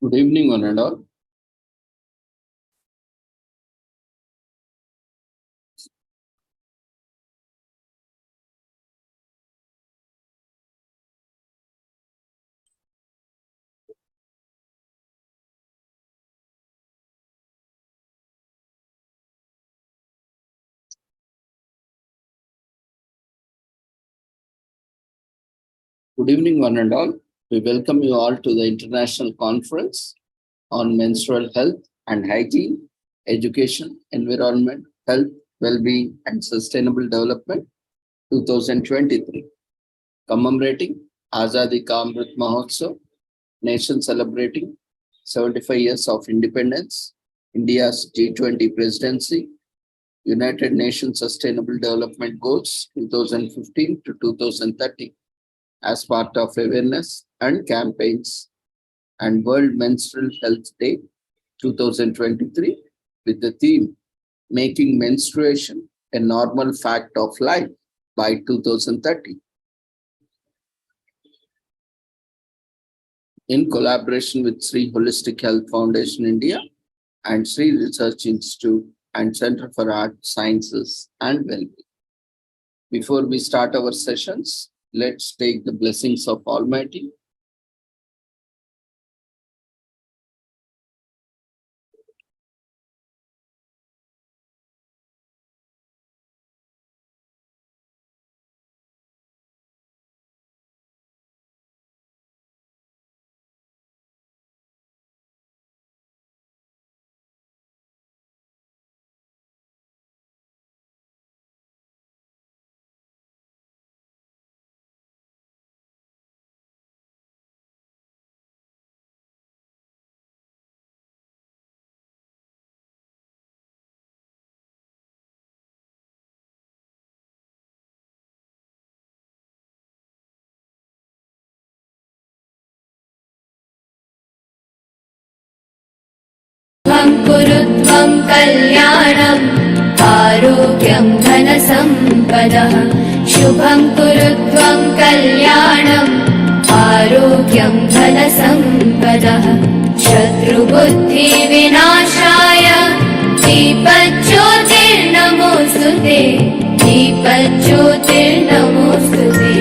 Good evening, one and all. Good evening, one and all. We welcome you all to the International Conference on Menstrual Health and Hygiene, Education, Environment, Health, Well-being, and Sustainable Development 2023, commemorating Azadi Ka Amrit Mahotsav, nation celebrating 75 years of independence, India's G20 presidency, United Nations Sustainable Development Goals 2015 to 2030 as part of awareness and campaigns, and World Menstrual Health Day 2023 with the theme Making Menstruation a Normal Fact of Life by 2030. In collaboration with Sri Holistic Health Foundation India and Sri Research Institute and Center for Art, Sciences and Wellbeing. Before we start our sessions, let's take the blessings of Almighty. कुरुत्वं कल्याणम् आरोग्यं धनसम्पदः शुभं कुरुत्वं कल्याणम् आरोग्यं धनसम्पदः शत्रुबुद्धिविनाशाय दीपज्योतिर्नमोऽस्तुते दीपज्योतिर्नमोऽस्तुते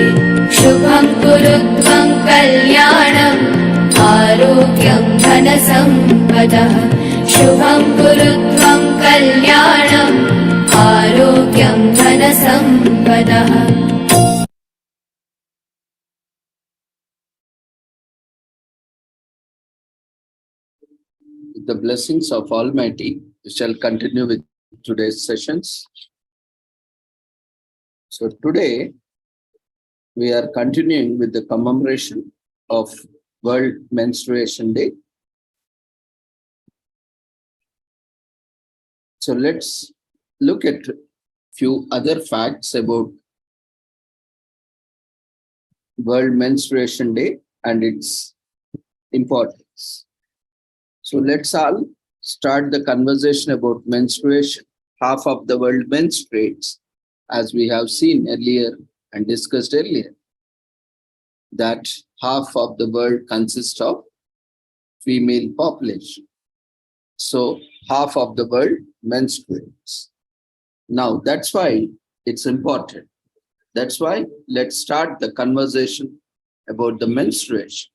शुभं कुरुत्वं कल्याणम् आरोग्यं धनसम्पदः शुभं कुरुत्वं कल्याणम् आरोग्यं धनसम्पदः. With the blessings of Almighty, we shall continue with today's sessions. So today, we are continuing with the commemoration of World Menstruation Day. So let's look at a few other facts about World Menstruation Day and its importance. So let's all start the conversation about menstruation. Half of the world menstruates, as we have seen earlier and discussed earlier, that half of the world consists of female population. So half of the world menstruates. Now, that's why it's important. That's why let's start the conversation about the menstruation.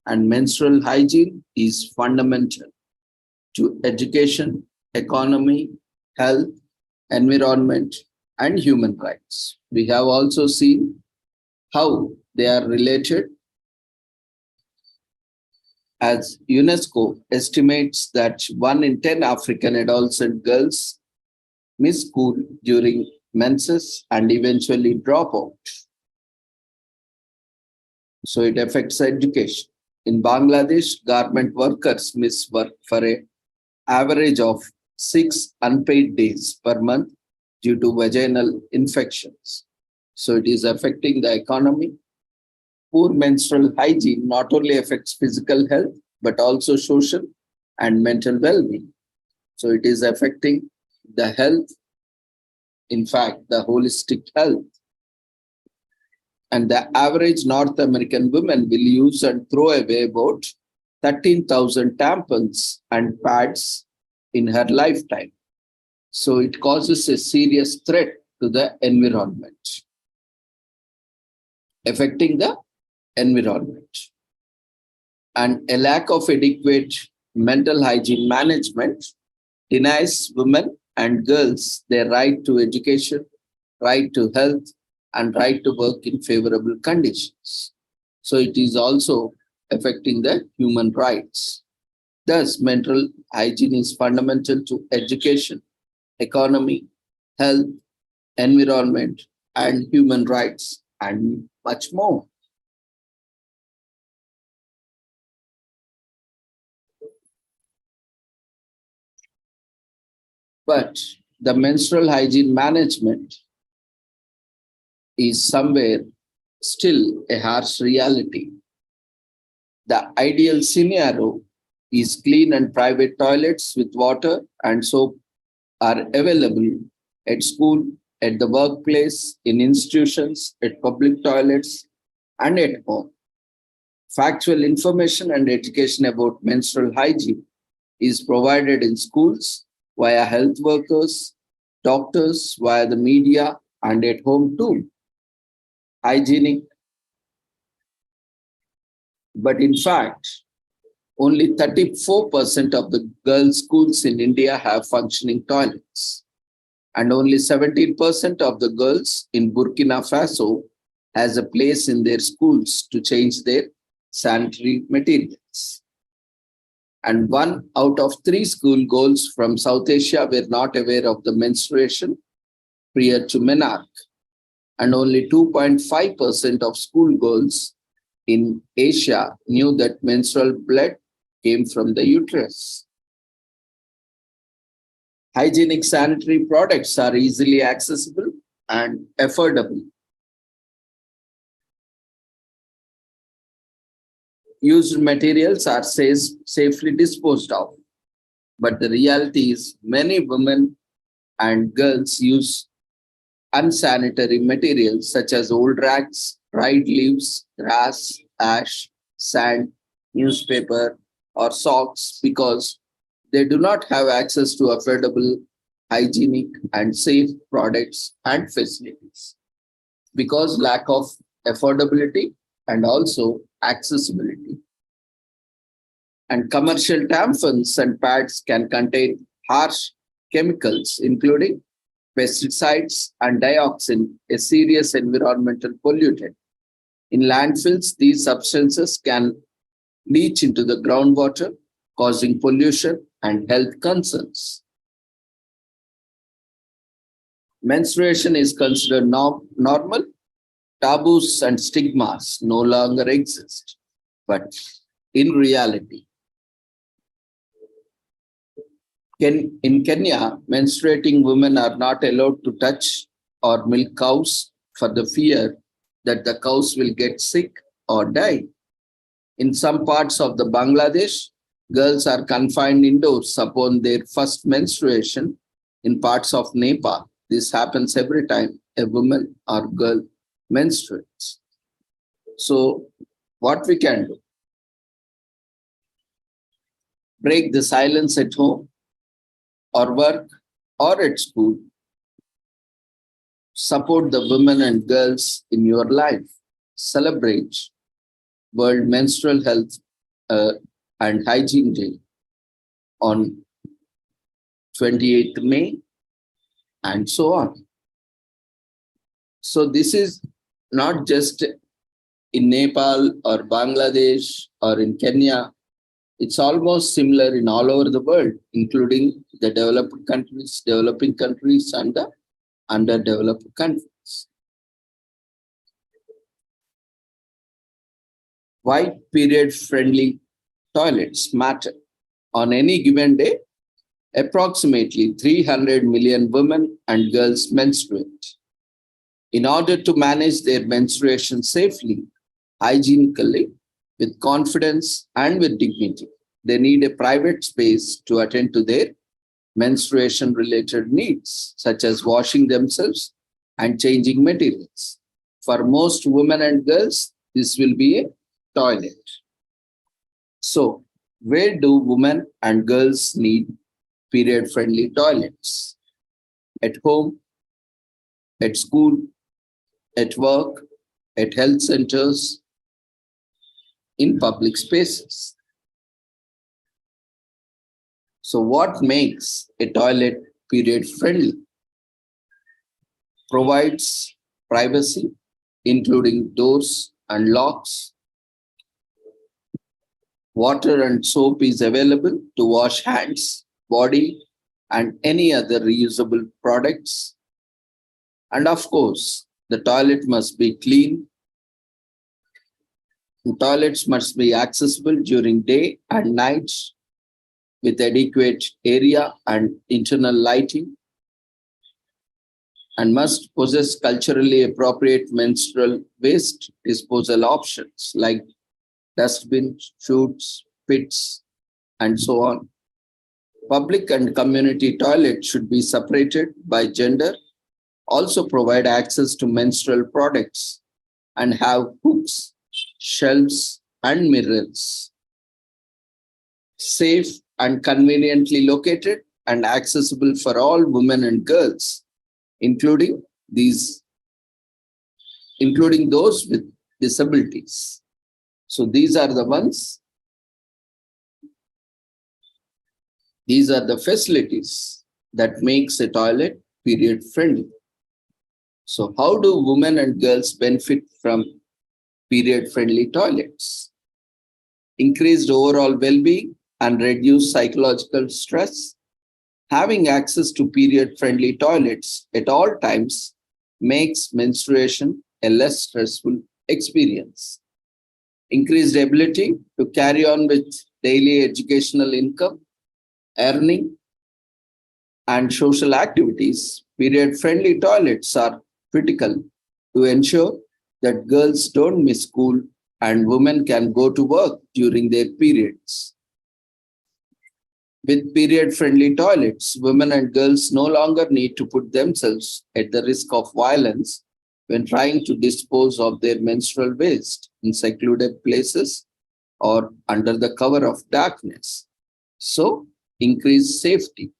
And menstrual hygiene is fundamental to education, economy, health, environment, and human rights. We have also seen how they are related, as UNESCO estimates that 1 in 10 African adolescent girls miss school during menses and eventually drop out. So it affects education. In Bangladesh, garment workers miss work for an average of 6 unpaid days per month due to vaginal infections. So it is affecting the economy. Poor menstrual hygiene not only affects physical health, but also social and mental well-being. So it is affecting the health, in fact, the holistic health. And the average North American woman will use and throw away about 13,000 tampons and pads in her lifetime. So it causes a serious threat to the environment, affecting the environment. And a lack of adequate mental hygiene management denies women and girls their right to education, right to health, and right to work in favorable conditions. So it is also affecting the human rights. Thus, mental hygiene is fundamental to education, economy, health, environment, and human rights, and much more. But the menstrual hygiene management is somewhere still a harsh reality. The ideal scenario is clean and private toilets with water and soap are available at school, at the workplace, in institutions, at public toilets, and at home. Factual information and education about menstrual hygiene is provided in schools via health workers, doctors, via the media, and at home too. Hygienic. But in fact, only 34% of the girls' schools in India have functioning toilets. And only 17% of the girls in Burkina Faso has a place in their schools to change their sanitary materials. And 1 out of 3 school girls from South Asia were not aware of the menstruation prior to menarche. And only 2.5% of school girls in Asia knew that menstrual blood came from the uterus. Hygienic sanitary products are easily accessible and affordable. Used materials are safely disposed of. But the reality is many women and girls use unsanitary materials such as old rags, dried leaves, grass, ash, sand, newspaper, or socks because they do not have access to affordable, hygienic, and safe products and facilities. Because lack of affordability and also accessibility. And commercial tampons and pads can contain harsh chemicals, including pesticides and dioxin, a serious environmental pollutant. In landfills, these substances can leach into the groundwater, causing pollution and health concerns. Menstruation is considered normal. Taboos and stigmas no longer exist. But in reality, in Kenya, menstruating women are not allowed to touch or milk cows for the fear that the cows will get sick or die. In some parts of the Bangladesh, girls are confined indoors upon their first menstruation. In parts of Nepal, this happens every time a woman or girl menstruates. So what we can do? Break the silence at home or work or at school. Support the women and girls in your life. Celebrate World Menstrual Health and Hygiene Day on 28th May and so on. So this is not just in Nepal or Bangladesh or in Kenya. It's almost similar in all over the world, including the developed countries, developing countries, and the underdeveloped countries. Why period-friendly toilets matter? On any given day, approximately 300 million women and girls menstruate. In order to manage their menstruation safely, hygienically, with confidence and with dignity, they need a private space to attend to their menstruation-related needs, such as washing themselves and changing materials. For most women and girls, this will be a toilet. So, Where do women and girls need period-friendly toilets? At home, at school, at work, at health centers, in public spaces. So what makes a toilet period-friendly? Provides privacy, including doors and locks. Water and soap is available to wash hands, body, and any other reusable products. And of course, the toilet must be clean. The toilets must be accessible during day and nights with adequate area and internal lighting, and must possess culturally appropriate menstrual waste disposal options like dustbins, chutes, pits, and so on. Public and community toilets should be separated by gender, also provide access to menstrual products, and have hooks, shelves, and mirrors. Safe and conveniently located and accessible for all women and girls, including those with disabilities. So these are the facilities that makes a toilet period friendly. So how do women and girls benefit from period friendly toilets? Increased overall well-being and reduced psychological stress. Having access to period friendly toilets at all times makes menstruation a less stressful experience. Increased ability to carry on with daily educational income, earning, and social activities. Period friendly toilets are critical to ensure that girls don't miss school and women can go to work during their periods. With period friendly toilets, women and girls no longer need to put themselves at the risk of violence when trying to dispose of their menstrual waste in secluded places or under the cover of darkness. So, increase safety.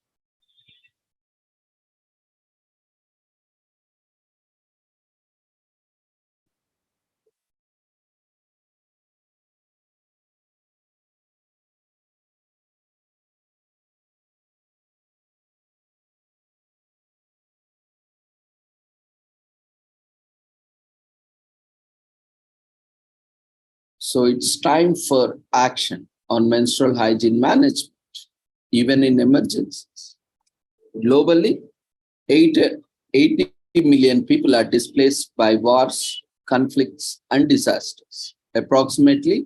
So, it's time for action on menstrual hygiene management, even in emergencies. Globally, 80 million people are displaced by wars, conflicts, and disasters. Approximately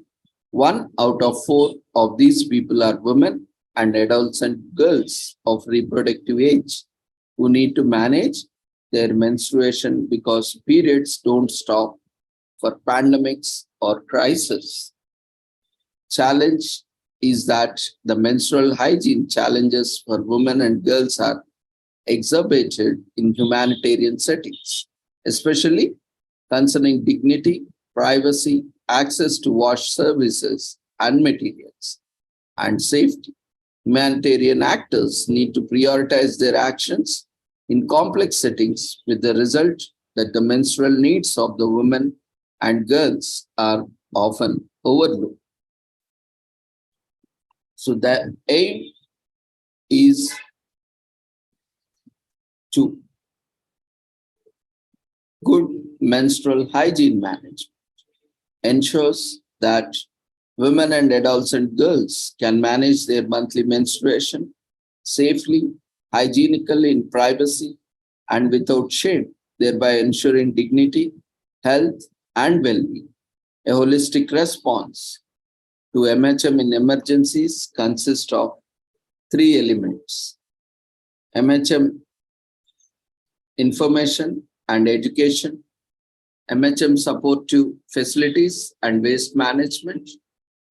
1 out of 4 of these people are women and adolescent girls of reproductive age who need to manage their menstruation because periods don't stop for pandemics or crises. Challenge is that the menstrual hygiene challenges for women and girls are exacerbated in humanitarian settings, especially concerning dignity, privacy, access to wash services and materials, and safety. Humanitarian actors need to prioritize their actions in complex settings with the result that the menstrual needs of the women and girls are often overlooked. So the aim is to good menstrual hygiene management ensures that women and adolescent girls can manage their monthly menstruation safely, hygienically in privacy, and without shame, thereby ensuring dignity, health, and well-being. A holistic response to MHM in emergencies consists of 3 elements: MHM information and education, MHM support to facilities and waste management,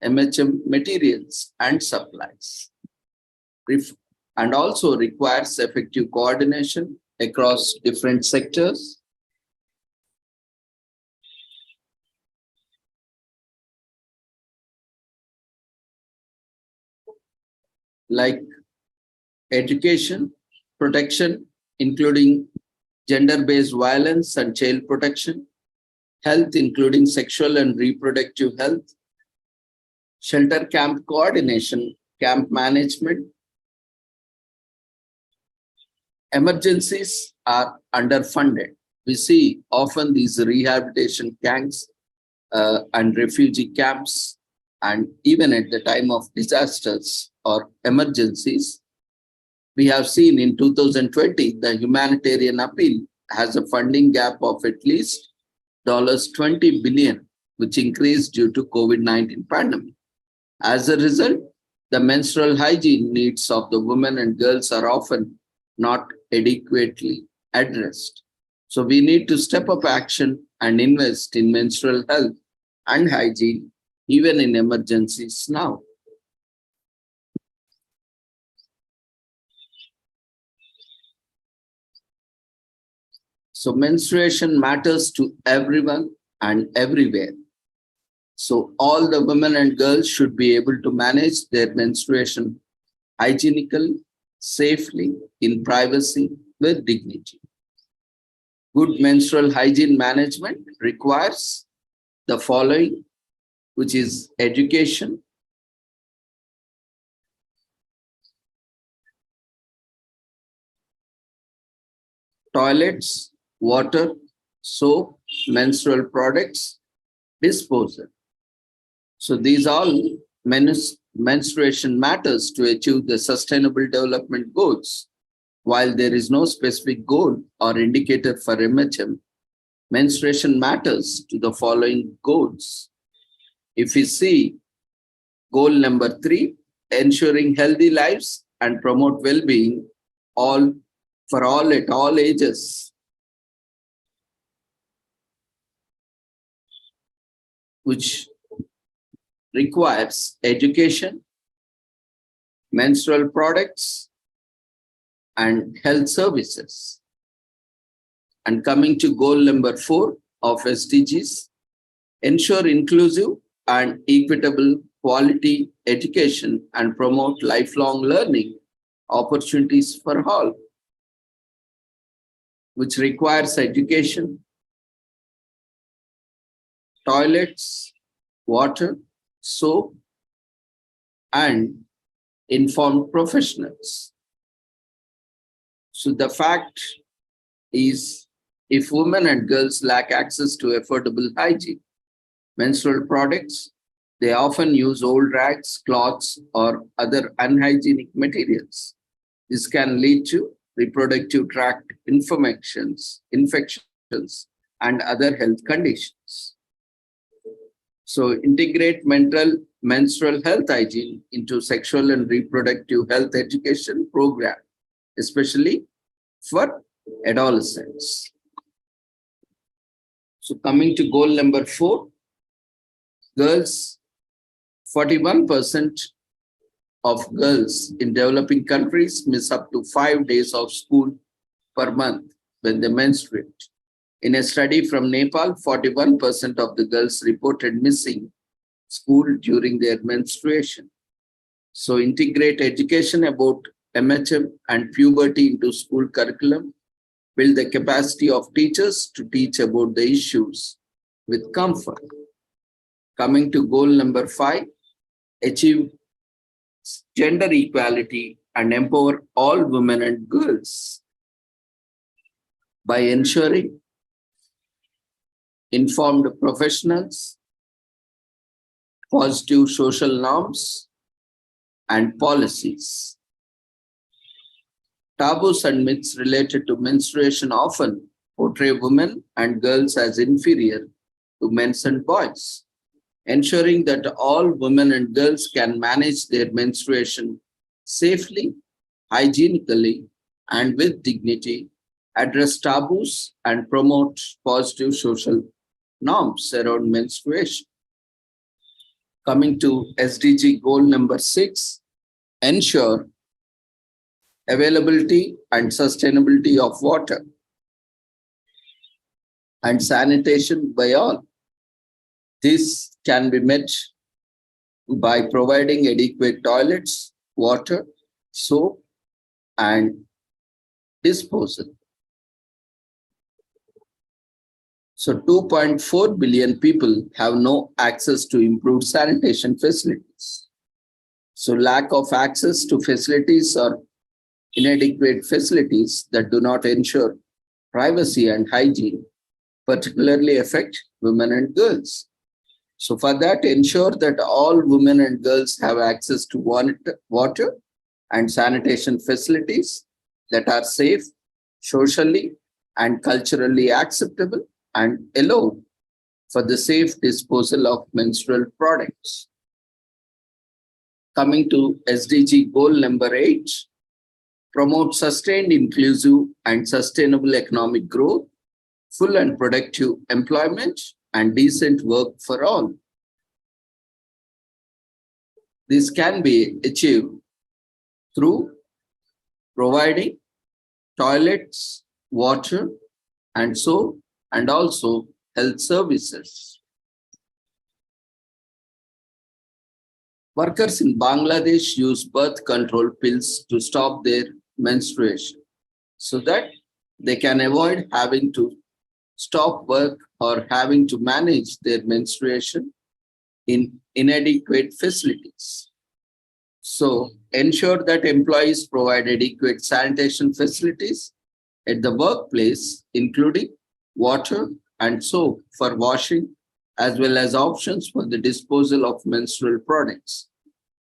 MHM materials and supplies, and also requires effective coordination across different sectors. like education, protection, including gender-based violence and child protection, health, including sexual and reproductive health, shelter camp coordination, camp management. Emergencies are underfunded. We see often these rehabilitation camps and refugee camps, and even at the time of disasters or emergencies, we have seen in 2020, the humanitarian appeal has a funding gap of at least $20 billion, which increased due to COVID-19 pandemic. As a result, the menstrual hygiene needs of the women and girls are often not adequately addressed. So we need to step up action and invest in menstrual health and hygiene, even in emergencies now. So menstruation matters to everyone and everywhere. So all the women and girls should be able to manage their menstruation hygienically, safely, in privacy, with dignity. Good menstrual hygiene management requires the following, which is education, toilets, water, soap, menstrual products, disposal. So these all menstruation matters to achieve the sustainable development goals. While there is no specific goal or indicator for MHM, menstruation matters to the following goals. If we see goal number 3, ensuring healthy lives and promote well-being for all at all ages, which requires education, menstrual products, and health services. And coming to goal number 4 of SDGs, ensure inclusive and equitable quality education and promote lifelong learning opportunities for all, which requires education, toilets, water, soap, and informed professionals. So the fact is, if women and girls lack access to affordable hygiene, menstrual products, they often use old rags, cloths, or other unhygienic materials. This can lead to reproductive tract infections, and other health conditions. So integrate menstrual health hygiene into sexual and reproductive health education program, especially for adolescents. So coming to goal number 4, girls, 41% of girls in developing countries miss up to 5 days of school per month when they menstruate. In a study from Nepal, 41% of the girls reported missing school during their menstruation. So integrate education about MHM and puberty into school curriculum, build the capacity of teachers to teach about the issues with comfort. Coming to goal number 5, achieve gender equality and empower all women and girls by ensuring informed professionals, positive social norms, and policies. Taboos and myths related to menstruation often portray women and girls as inferior to men and boys. Ensuring that all women and girls can manage their menstruation safely, hygienically, and with dignity, address taboos, and promote positive social norms around menstruation. Coming to SDG goal number 6, ensure availability and sustainability of water and sanitation by all. This can be met by providing adequate toilets, water, soap, and disposal. So 2.4 billion people have no access to improved sanitation facilities. So lack of access to facilities or inadequate facilities that do not ensure privacy and hygiene particularly affect women and girls. So for that, ensure that all women and girls have access to water and sanitation facilities that are safe, socially and culturally acceptable, and allow for the safe disposal of menstrual products. Coming to SDG goal number 8, promote sustained, inclusive and sustainable economic growth, full and productive employment, and decent work for all. This can be achieved through providing toilets, water, and soap, and also health services. Workers in Bangladesh use birth control pills to stop their menstruation so that they can avoid having to stop work or having to manage their menstruation in inadequate facilities. So ensure that employees provide adequate sanitation facilities at the workplace, including water and soap for washing, as well as options for the disposal of menstrual products.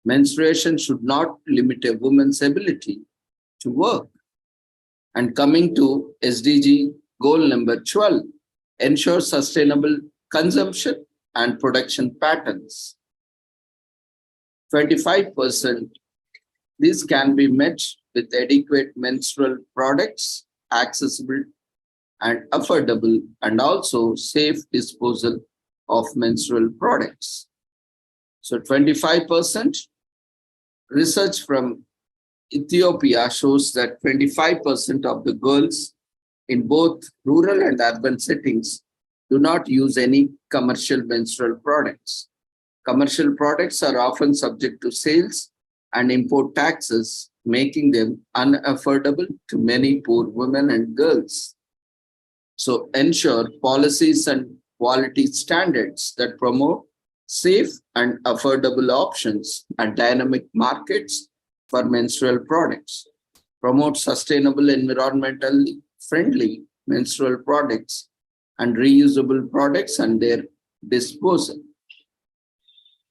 Menstruation should not limit a woman's ability to work. And coming to SDG goal number 12, ensure sustainable consumption and production patterns. 25%, this can be met with adequate menstrual products, accessible and affordable, and also safe disposal of menstrual products. So 25%, research from Ethiopia shows that 25% of the girls in both rural and urban settings do not use any commercial menstrual products. Commercial products are often subject to sales and import taxes, making them unaffordable to many poor women and girls. So ensure policies and quality standards that promote safe and affordable options and dynamic markets for menstrual products. Promote sustainable, environmentally friendly menstrual products and reusable products and their disposal.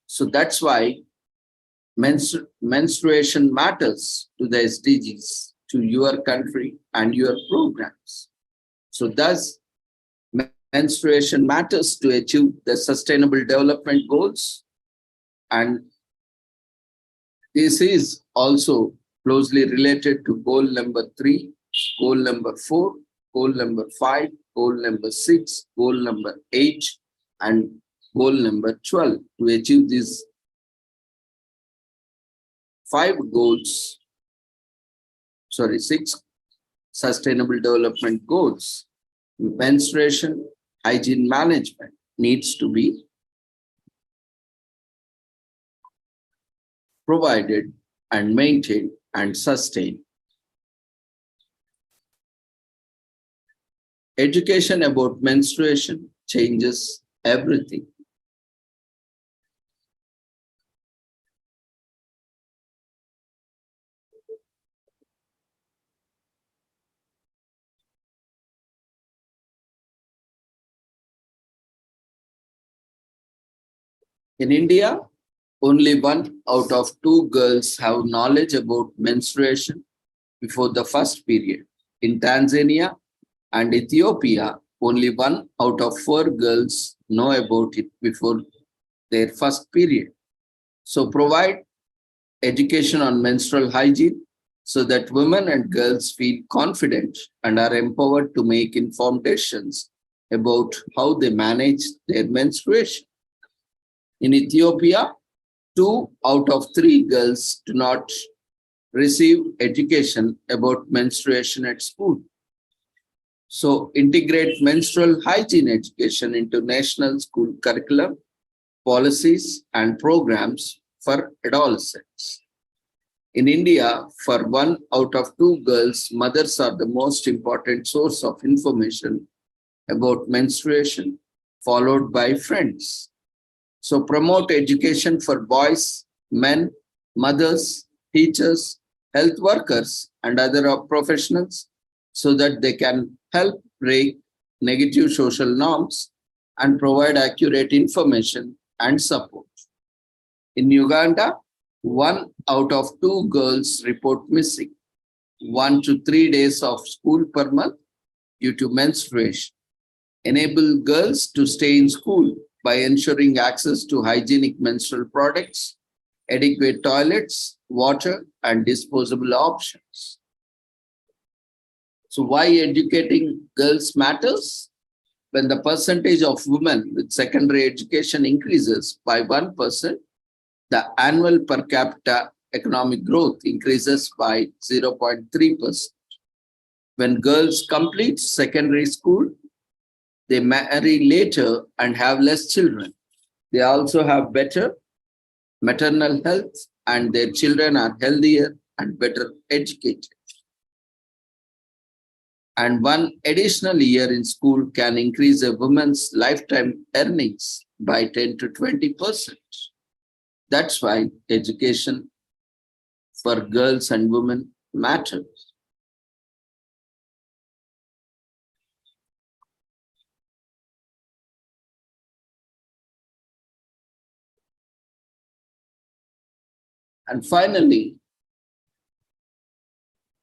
So that's why menstruation matters to the SDGs, to your country and your programs. So thus, menstruation matters to achieve the sustainable development goals. And this is also closely related to goal number 3, goal number 4, goal number 5, goal number 6, goal number 8, and goal number 12. To achieve these 6 sustainable development goals, menstruation hygiene management needs to be provided and maintained and sustained. Education about menstruation changes everything. In India, only 1 out of 2 girls have knowledge about menstruation before the first period. In Tanzania and Ethiopia, only 1 out of 4 girls know about it before their first period. So provide education on menstrual hygiene so that women and girls feel confident and are empowered to make informed decisions about how they manage their menstruation. In Ethiopia, 2 out of 3 girls do not receive education about menstruation at school. So integrate menstrual hygiene education into national school curriculum, policies, and programs for adolescents. In India, for 1 out of 2 girls, mothers are the most important source of information about menstruation, followed by friends. So promote education for boys, men, mothers, teachers, health workers, and other professionals so that they can help break negative social norms and provide accurate information and support. In Uganda, 1 out of 2 girls report missing 1 to 3 days of school per month due to menstruation. Enable girls to stay in school by ensuring access to hygienic menstrual products, adequate toilets, water, and disposable options. So why educating girls matters? When the percentage of women with secondary education increases by 1%, the annual per capita economic growth increases by 0.3%. When girls complete secondary school, they marry later and have less children. They also have better maternal health and their children are healthier and better educated. And 1 additional year in school can increase a woman's lifetime earnings by 10 to 20%. That's why education for girls and women matters. And finally,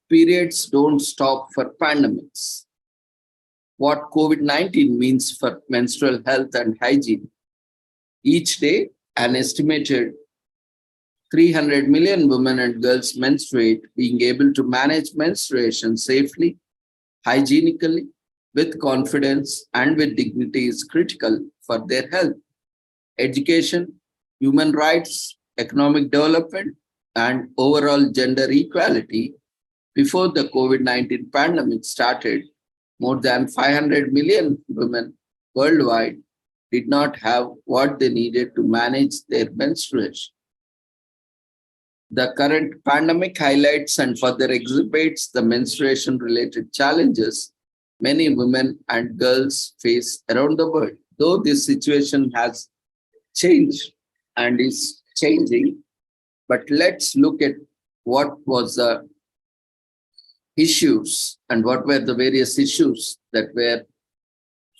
periods don't stop for pandemics. What COVID-19 means for menstrual health and hygiene. Each day, an estimated 300 million women and girls menstruate. Being able to manage menstruation safely, hygienically, with confidence and with dignity is critical for their health. Education, human rights, economic development, and overall gender equality. Before the COVID-19 pandemic started, more than 500 million women worldwide did not have what they needed to manage their menstruation. The current pandemic highlights and further exhibits the menstruation-related challenges many women and girls face around the world. Though this situation has changed and is changing, but let's look at what was the issues and what were the various issues that were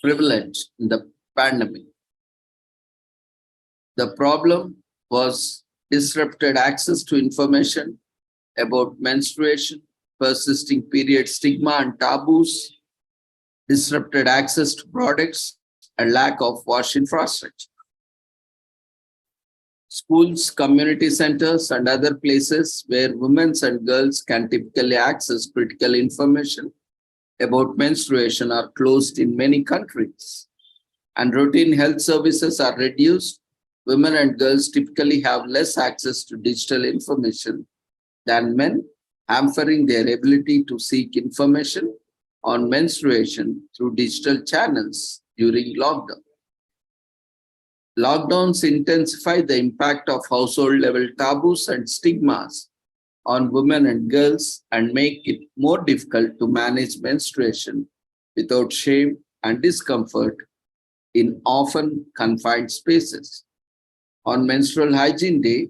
prevalent in the pandemic. The problem was disrupted access to information about menstruation, persisting period stigma and taboos, disrupted access to products, and lack of wash infrastructure. Schools, community centers, and other places where women and girls can typically access critical information about menstruation are closed in many countries, and routine health services are reduced. Women and girls typically have less access to digital information than men, hampering their ability to seek information on menstruation through digital channels during lockdown. Lockdowns intensify the impact of household-level taboos and stigmas on women and girls and make it more difficult to manage menstruation without shame and discomfort in often confined spaces. On Menstrual Hygiene Day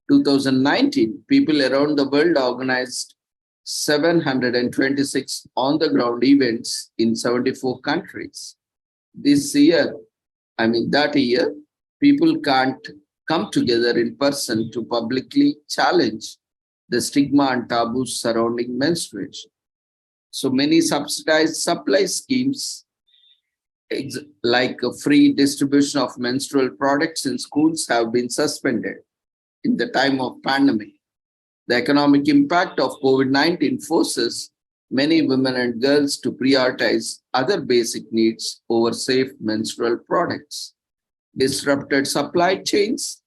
2019, people around the world organized 726 on-the-ground events in 74 countries. That year, people can't come together in person to publicly challenge the stigma and taboos surrounding menstruation. So many subsidized supply schemes, like a free distribution of menstrual products in schools, have been suspended in the time of pandemic. The economic impact of COVID-19 forces many women and girls to prioritize other basic needs over safe menstrual products. Disrupted supply chains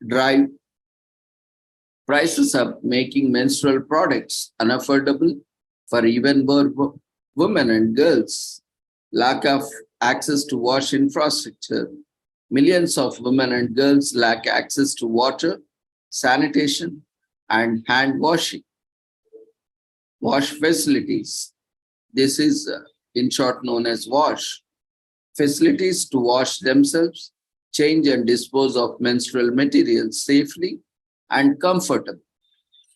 drive prices up, making menstrual products unaffordable for even more women and girls. Lack of access to wash infrastructure. Millions of women and girls lack access to water, sanitation, and hand washing, wash facilities. This is in short known as WASH. Facilities to wash themselves, change and dispose of menstrual materials safely and comfortably.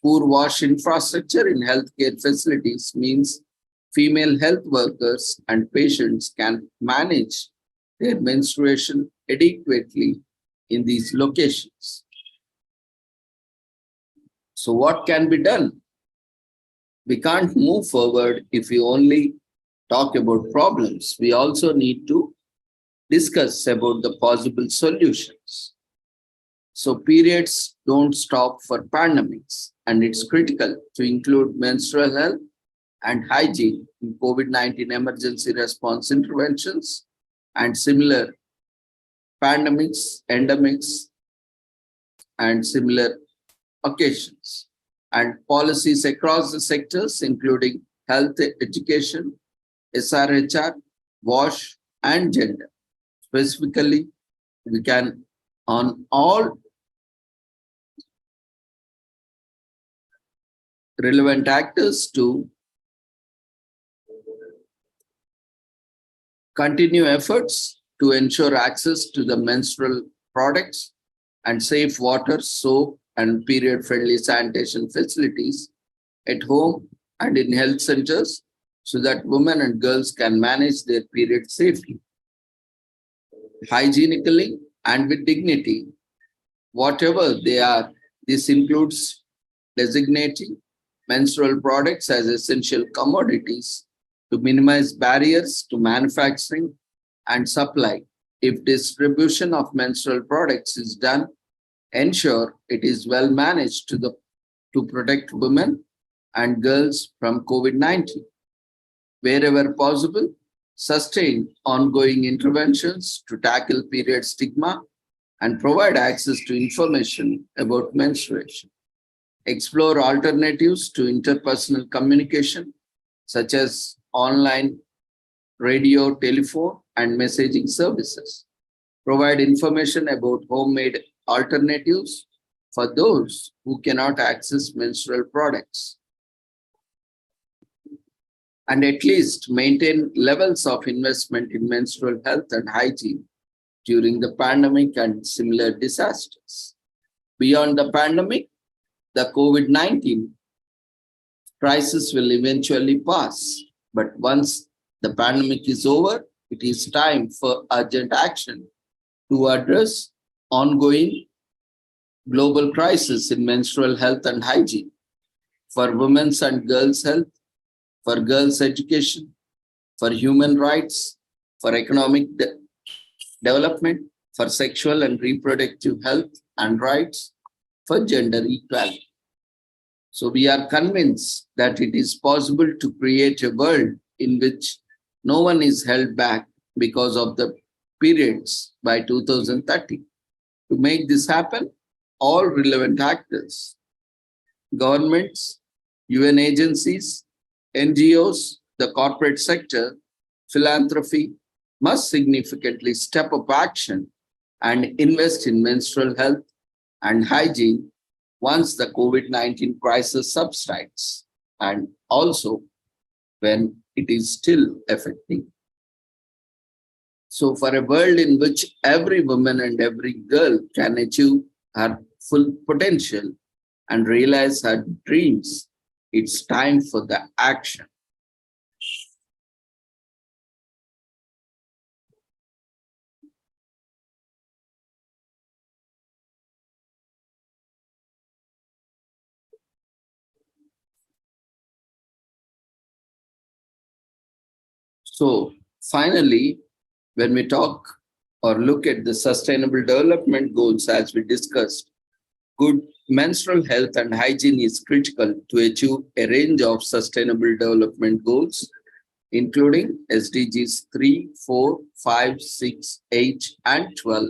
Poor wash infrastructure in healthcare facilities means female health workers and patients can manage their menstruation adequately in these locations. So what can be done? We can't move forward if we only talk about problems. We also need to discuss about the possible solutions. So periods don't stop for pandemics, and it's critical to include menstrual health and hygiene in COVID-19 emergency response interventions and similar pandemics, endemics, and similar occasions, and policies across the sectors, including health, education, SRHR, WASH, and gender. Specifically, we can on all relevant actors to continue efforts to ensure access to the menstrual products and safe water, soap, and period-friendly sanitation facilities at home and in health centers so that women and girls can manage their period safely, hygienically, and with dignity, whatever they are. This includes designating menstrual products as essential commodities to minimize barriers to manufacturing and supply. If distribution of menstrual products is done, ensure it is well managed to protect women and girls from COVID-19. Wherever possible, sustain ongoing interventions to tackle period stigma and provide access to information about menstruation. Explore alternatives to interpersonal communication, such as online, radio, telephone, and messaging services. Provide information about homemade alternatives for those who cannot access menstrual products. And at least maintain levels of investment in menstrual health and hygiene during the pandemic and similar disasters. Beyond the pandemic, the COVID-19 crisis will eventually pass. But once the pandemic is over, it is time for urgent action to address ongoing global crisis in menstrual health and hygiene, for women's and girls' health, for girls' education, for human rights, for economic development, for sexual and reproductive health and rights, for gender equality. So we are convinced that it is possible to create a world in which no one is held back because of the periods by 2030. To make this happen, all relevant actors, governments, UN agencies, NGOs, the corporate sector, philanthropy must significantly step up action and invest in menstrual health and hygiene once the COVID-19 crisis subsides, and also when it is still affecting. So for a world in which every woman and every girl can achieve her full potential and realize her dreams, it's time for the action. So finally, when we talk or look at the Sustainable Development Goals, as we discussed, good menstrual health and hygiene is critical to achieve a range of Sustainable Development Goals, including SDGs 3, 4, 5, 6, 8, and 12.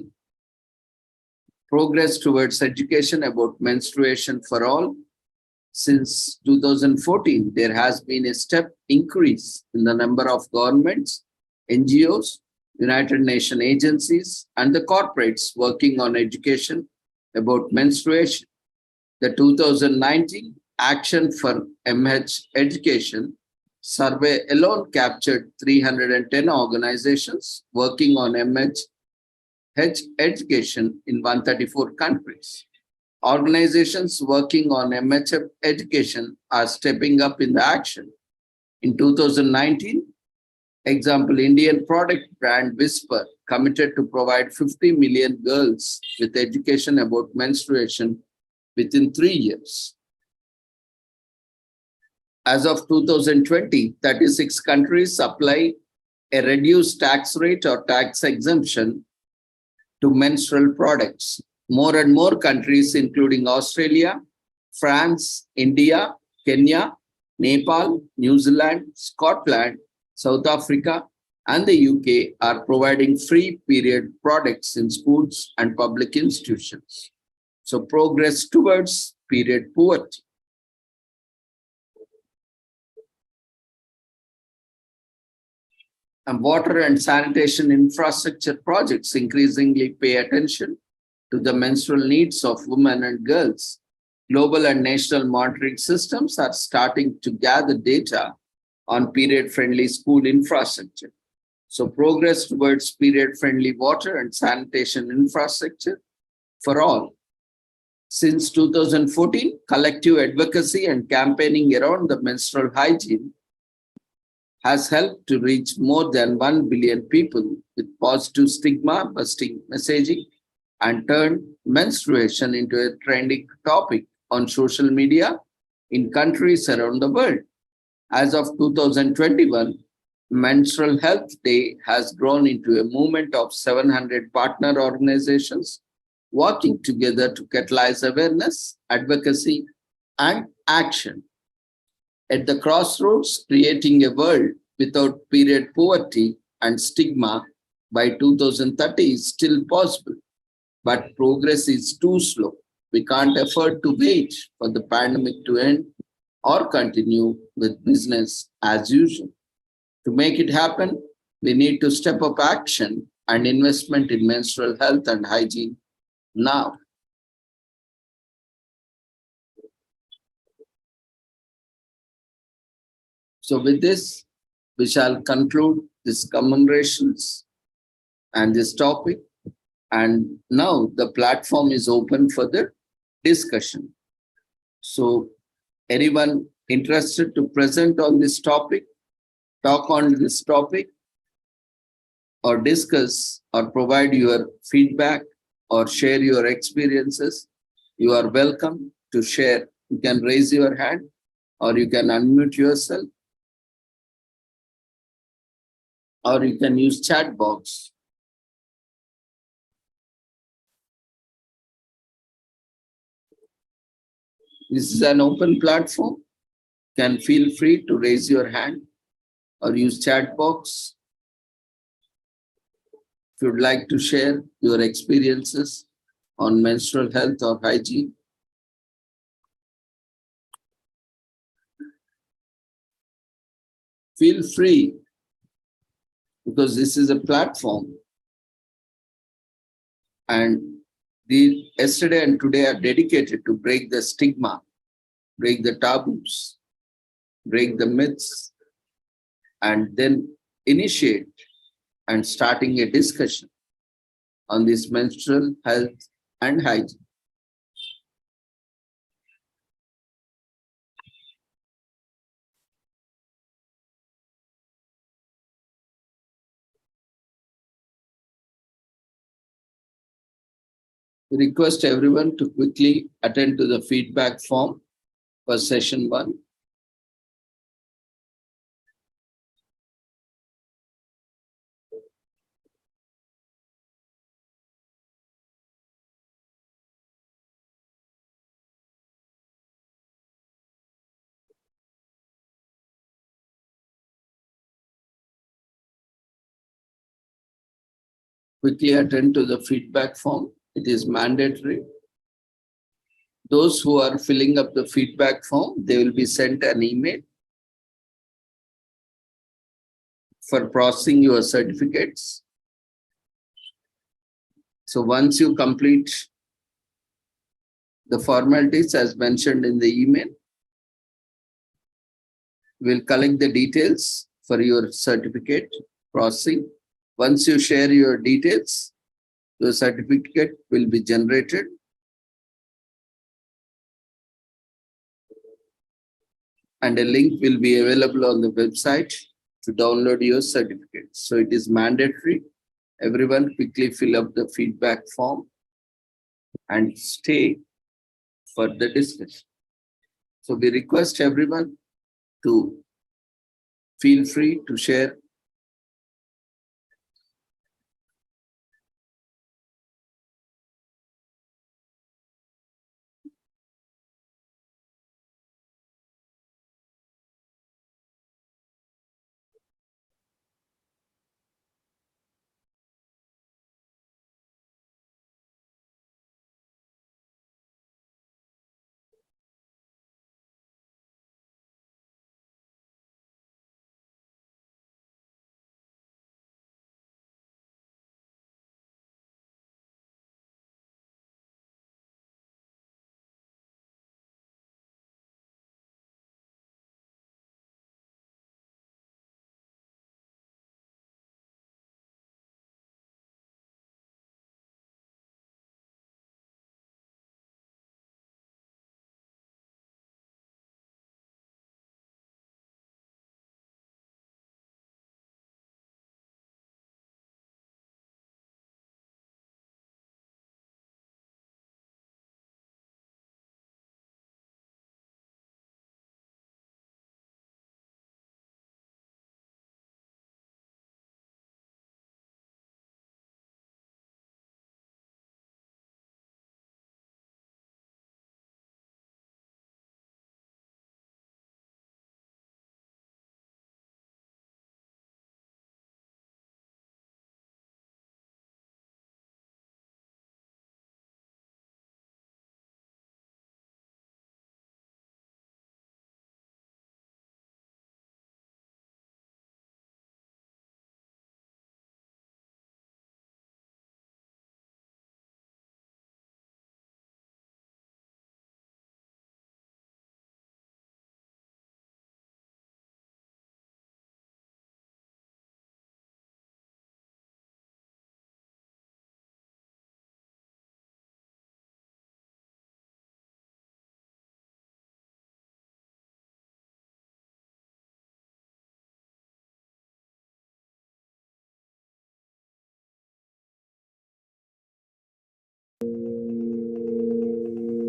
Progress towards education about menstruation for all. Since 2014, there has been a step increase in the number of governments, NGOs, United Nations agencies, and the corporates working on education about menstruation. The 2019 Action for MH Education survey alone captured 310 organizations working on MH education in 134 countries. Organizations working on MHF education are stepping up in the action. In 2019, example, Indian product brand Whisper committed to provide 50 million girls with education about menstruation within 3 years. As of 2020, 36 countries apply a reduced tax rate or tax exemption to menstrual products. More and more countries, including Australia, France, India, Kenya, Nepal, New Zealand, Scotland, South Africa, and the UK are providing free period products in schools and public institutions. So progress towards period poverty. And water and sanitation infrastructure projects increasingly pay attention to the menstrual needs of women and girls. Global and national monitoring systems are starting to gather data on period-friendly school infrastructure. So progress towards period-friendly water and sanitation infrastructure for all. Since 2014, collective advocacy and campaigning around the menstrual hygiene has helped to reach more than 1 billion people with positive stigma-busting messaging and turned menstruation into a trending topic on social media in countries around the world. As of 2021, Menstrual Health Day has grown into a movement of 700 partner organizations working together to catalyze awareness, advocacy, and action. At the crossroads, creating a world without period poverty and stigma by 2030 is still possible, but progress is too slow. We can't afford to wait for the pandemic to end or continue with business as usual. To make it happen, we need to step up action and investment in menstrual health and hygiene now. So with this, we shall conclude these commemorations and this topic. And now the platform is open for the discussion. So anyone interested to present on this topic, talk on this topic, or discuss or provide your feedback or share your experiences, you are welcome to share. You can raise your hand or you can unmute yourself, or you can use chat box. This is an open platform. You can feel free to raise your hand or use chat box. If you'd like to share your experiences on menstrual health or hygiene, feel free, because this is a platform and the yesterday and today are dedicated to break the stigma, break the taboos, break the myths, and then initiate and starting a discussion on this menstrual health and hygiene. We request everyone to quickly attend to the feedback form for session 1. Quickly attend to the feedback form. It is mandatory. Those who are filling up the feedback form, they will be sent an email for processing your certificates. So once you complete the formalities as mentioned in the email. We'll collect the details for your certificate processing. Once you share your details, your certificate will be generated. And a link will be available on the website to download your certificate. So it is mandatory. Everyone quickly fill up the feedback form and stay for the discussion. So we request everyone to feel free to share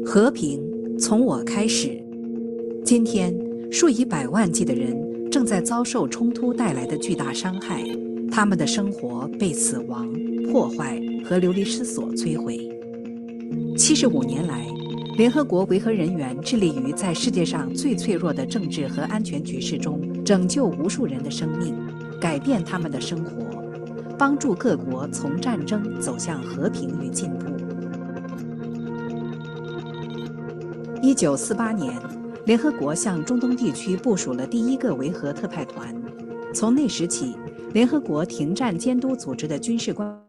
和平从我开始。今天，数以百万计的人正在遭受冲突带来的巨大伤害，他们的生活被死亡、破坏和流离失所摧毁。75年来，联合国维和人员致力于在世界上最脆弱的政治和安全局势中拯救无数人的生命，改变他们的生活，帮助各国从战争走向和平与进步。1948年，联合国向中东地区部署了第一个维和特派团。从那时起，联合国停战监督组织的军事官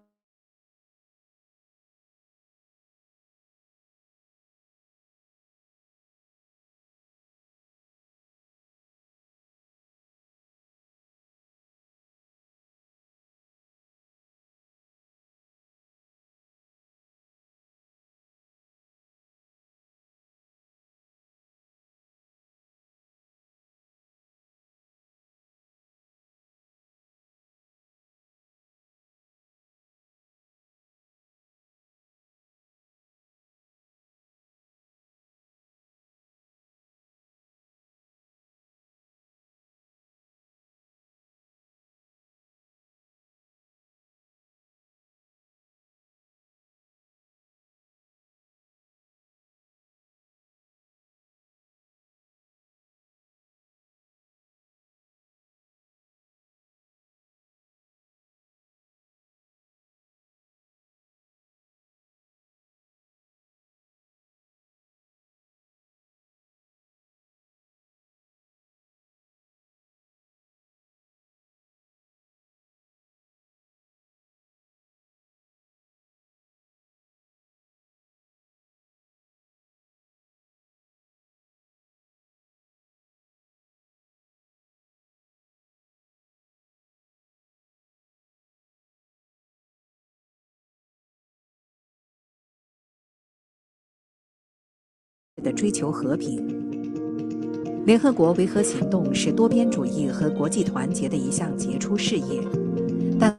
的追求和平。联合国维和行动是多边主义和国际团结的一项杰出事业，但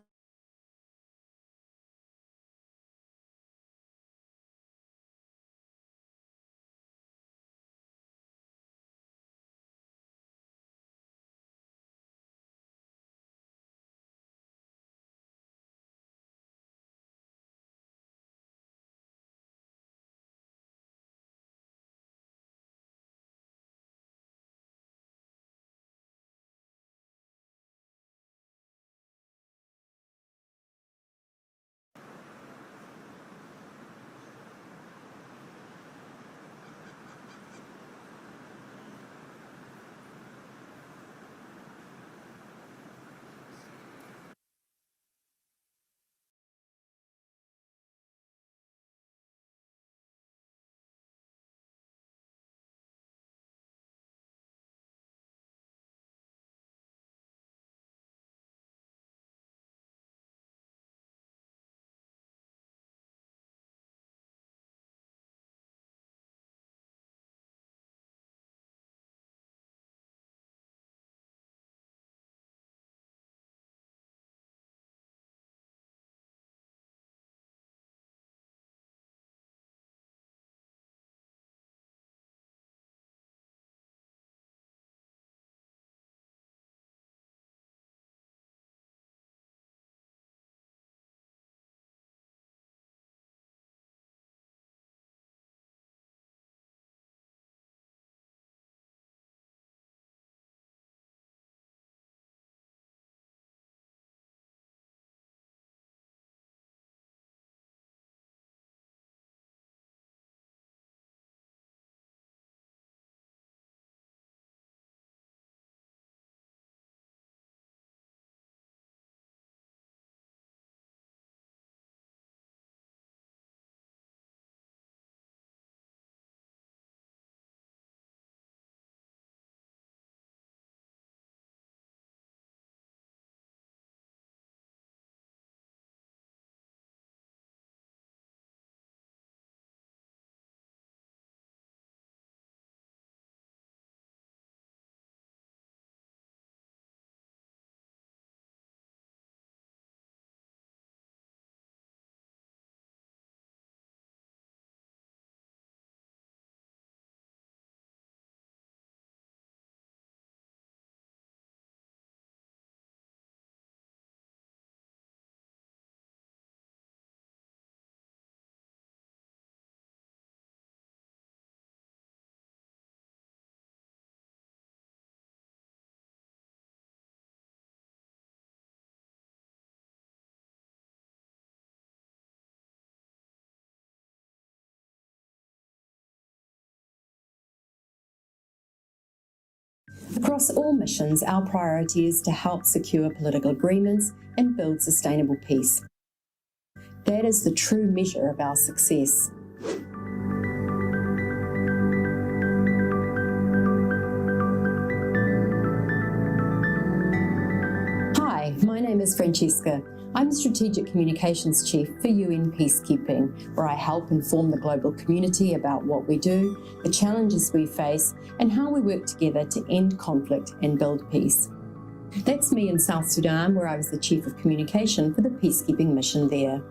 Across all missions, our priority is to help secure political agreements and build sustainable peace. That is the true measure of our success. Hi, my name is Francesca. I'm the Strategic Communications Chief for UN Peacekeeping, where I help inform the global community about what we do, the challenges we face, and how we work together to end conflict and build peace. That's me in South Sudan, where I was the Chief of Communication for the peacekeeping mission there.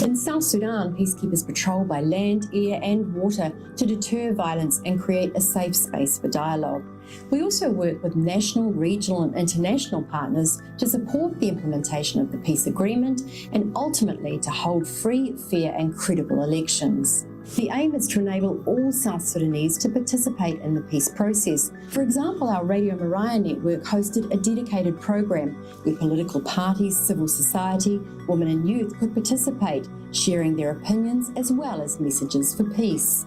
In South Sudan, peacekeepers patrol by land, air and water to deter violence and create a safe space for dialogue. We also work with national, regional and international partners to support the implementation of the peace agreement and ultimately to hold free, fair and credible elections. The aim is to enable all South Sudanese to participate in the peace process. For example, our Radio Mariah network hosted a dedicated program where political parties, civil society, women and youth could participate, sharing their opinions as well as messages for peace.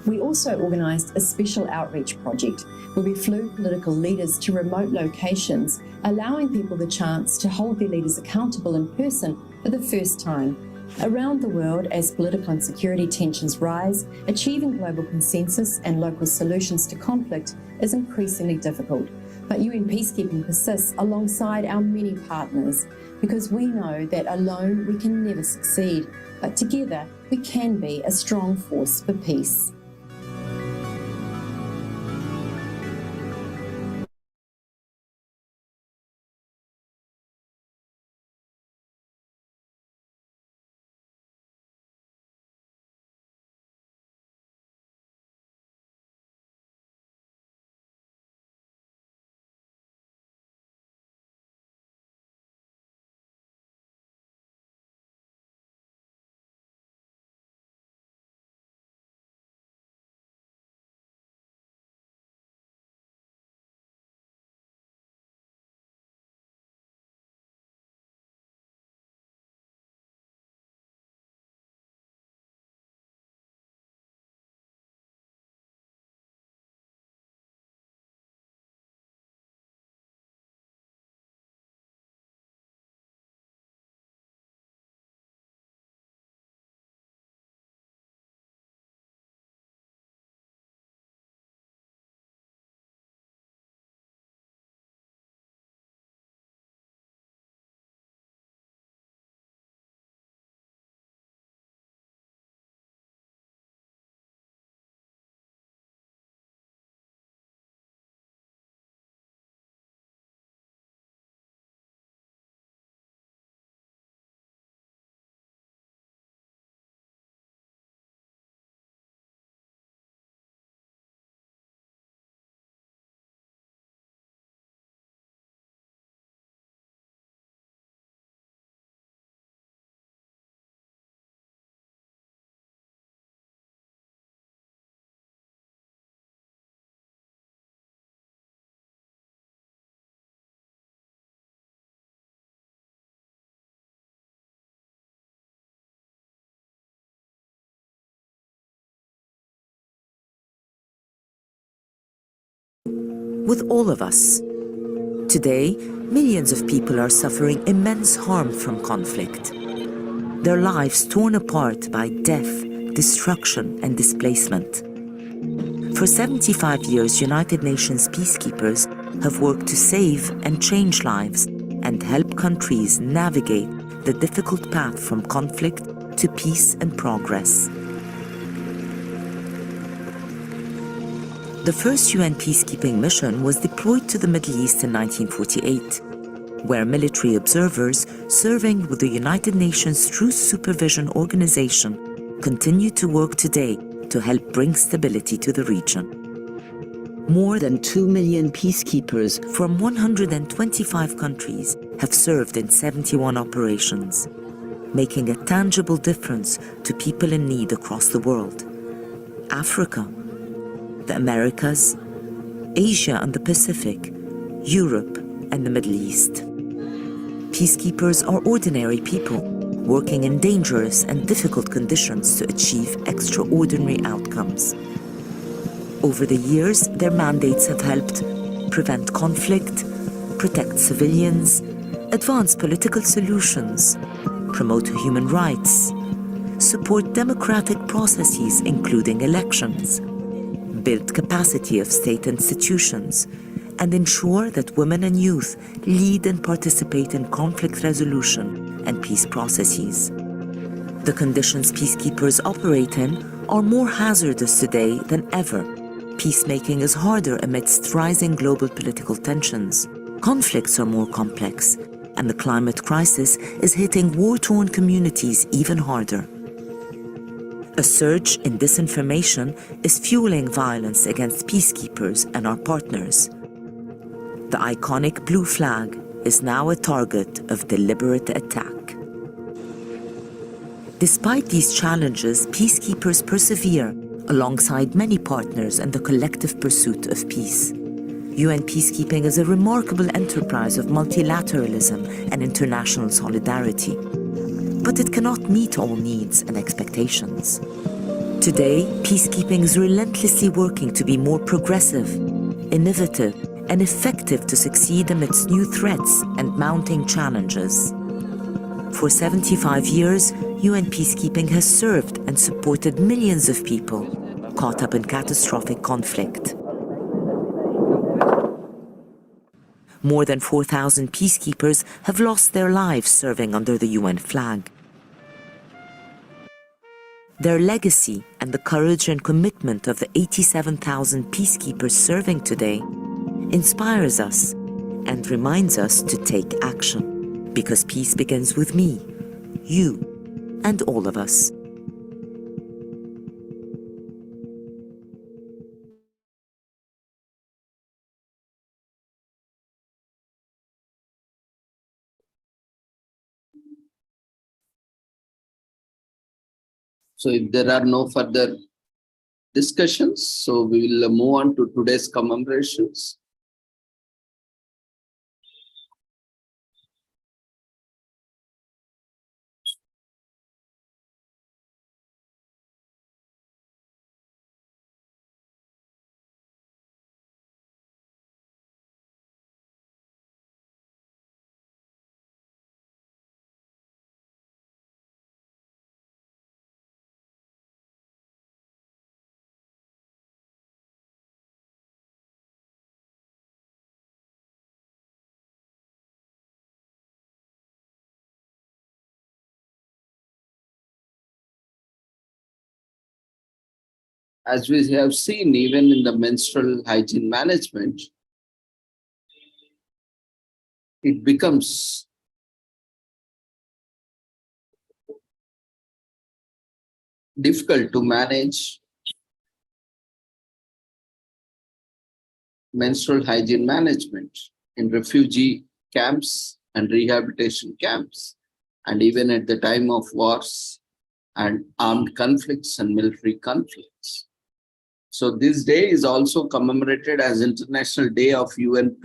We also organised a special outreach project where we flew political leaders to remote locations, allowing people the chance to hold their leaders accountable in person for the first time. Around the world, as political and security tensions rise, achieving global consensus and local solutions to conflict is increasingly difficult. But UN Peacekeeping persists alongside our many partners because we know that alone we can never succeed, but together we can be a strong force for peace. with all of us. Today, millions of people are suffering immense harm from conflict. Their lives torn apart by death, destruction, and displacement. For 75 years, United Nations peacekeepers have worked to save and change lives and help countries navigate the difficult path from conflict to peace and progress. The first UN peacekeeping mission was deployed to the Middle East in 1948, where military observers serving with the United Nations Truce Supervision Organization continue to work today to help bring stability to the region. More than 2 million peacekeepers from 125 countries have served in 71 operations, making a tangible difference to people in need across the world. Africa, the Americas, Asia and the Pacific, Europe and the Middle East. Peacekeepers are ordinary people working in dangerous and difficult conditions to achieve extraordinary outcomes. Over the years, their mandates have helped prevent conflict, protect civilians, advance political solutions, promote human rights, support democratic processes including elections, build capacity of state institutions, and ensure that women and youth lead and participate in conflict resolution and peace processes. The conditions peacekeepers operate in are more hazardous today than ever. Peacemaking is harder amidst rising global political tensions. Conflicts are more complex, and the climate crisis is hitting war-torn communities even harder. A surge in disinformation is fueling violence against peacekeepers and our partners. The iconic blue flag is now a target of deliberate attack. Despite these challenges, peacekeepers persevere alongside many partners in the collective pursuit of peace. UN peacekeeping is a remarkable enterprise of multilateralism and international solidarity, but it cannot meet all needs and expectations. Today, peacekeeping is relentlessly working to be more progressive, innovative, and effective to succeed amidst new threats and mounting challenges. For 75 years, UN peacekeeping has served and supported millions of people caught up in catastrophic conflict. More than 4,000 peacekeepers have lost their lives serving under the UN flag. Their legacy and the courage and commitment of the 87,000 peacekeepers serving today inspires us and reminds us to take action, because peace begins with me, you, and all of us. So if there are no further discussions, so we will move on to today's commemorations. As we have seen, even in the menstrual hygiene management, it becomes difficult to manage menstrual hygiene management in refugee camps and rehabilitation camps, and even at the time of wars and armed conflicts and military conflicts. So this day is also commemorated as International Day of UN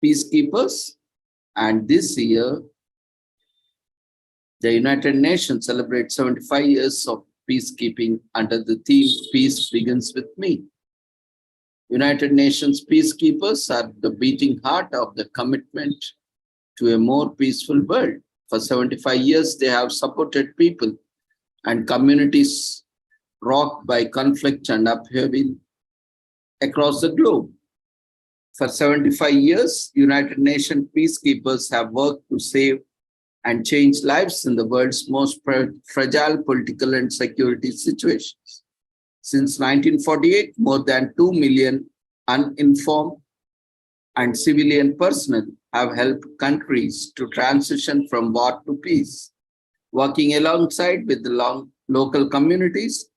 Peacekeepers. And this year, the United Nations celebrates 75 years of peacekeeping under the theme, Peace Begins with Me. United Nations peacekeepers are the beating heart of the commitment to a more peaceful world. For 75 years, they have supported people and communities rocked by conflict and upheaval across the globe. For 75 years, United Nations peacekeepers have worked to save and change lives in the world's most fragile political and security situations. Since 1948, more than 2 million uninformed and civilian personnel have helped countries to transition from war to peace. Working alongside with the local communities,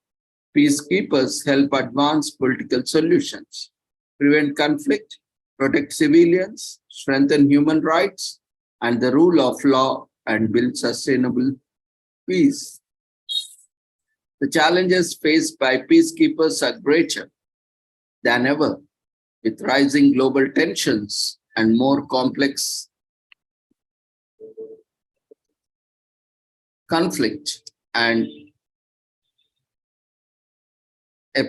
peacekeepers help advance political solutions, prevent conflict, protect civilians, strengthen human rights and the rule of law, and build sustainable peace. The challenges faced by peacekeepers are greater than ever, with rising global tensions and more complex conflict and a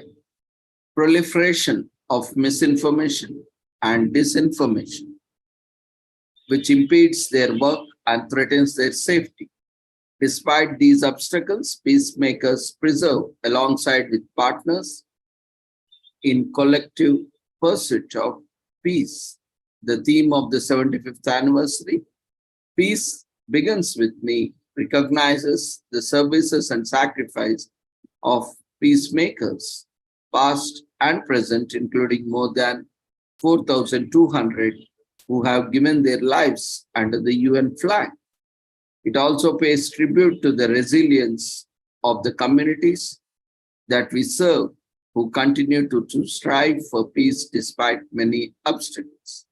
proliferation of misinformation and disinformation, which impedes their work and threatens their safety. Despite these obstacles, peacemakers persevere alongside with partners in collective pursuit of peace. The theme of the 75th anniversary, Peace Begins With Me, recognizes the services and sacrifice of peacemakers, past and present, including more than 4,200 who have given their lives under the UN flag. It also pays tribute to the resilience of the communities that we serve, who continue to strive for peace despite many obstacles.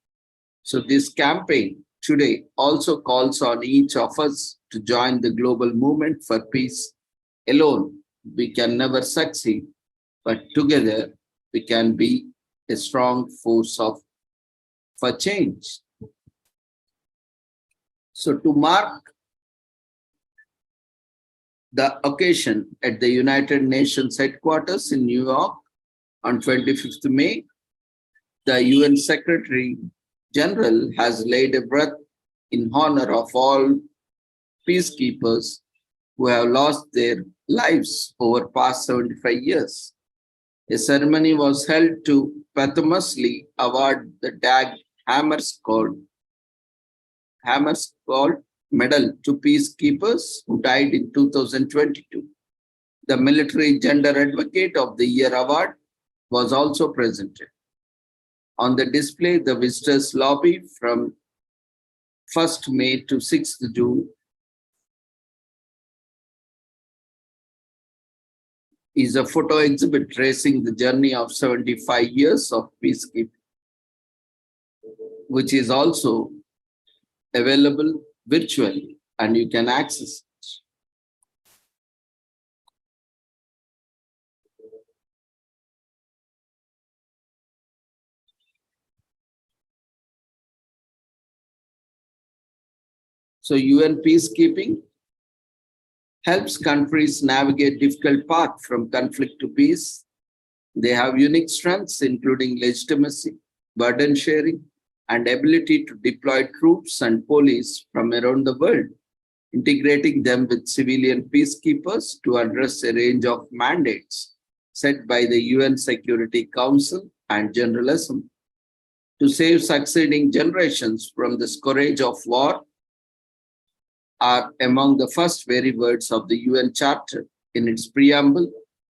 So this campaign today also calls on each of us to join the global movement for peace. Alone, we can never succeed, but together we can be a strong force for change. So to mark the occasion at the United Nations headquarters in New York on 25th May, the UN Secretary General has laid a wreath in honor of all peacekeepers who have lost their lives over past 75 years. A ceremony was held to posthumously award the Dag Hammarskjöld Medal to peacekeepers who died in 2022. The Military Gender Advocate of the Year award was also presented. On the display, the visitors lobby from 1st May to 6th June is a photo exhibit tracing the journey of 75 years of peacekeeping, which is also available virtually and you can access it. So UN peacekeeping helps countries navigate difficult paths from conflict to peace. They have unique strengths, including legitimacy, burden sharing, and ability to deploy troops and police from around the world, integrating them with civilian peacekeepers to address a range of mandates set by the UN Security Council and General Assembly. To save succeeding generations from the scourge of war are among the first very words of the UN Charter in its preamble,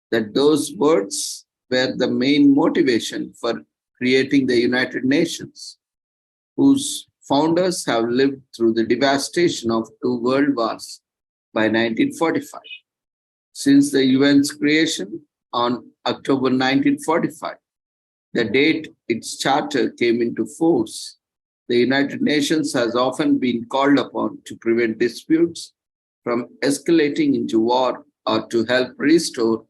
that those words were the main motivation for creating the United Nations, whose founders have lived through the devastation of 2 world wars by 1945. Since the UN's creation on October 1945, the date its charter came into force, the United Nations has often been called upon to prevent disputes from escalating into war or to help restore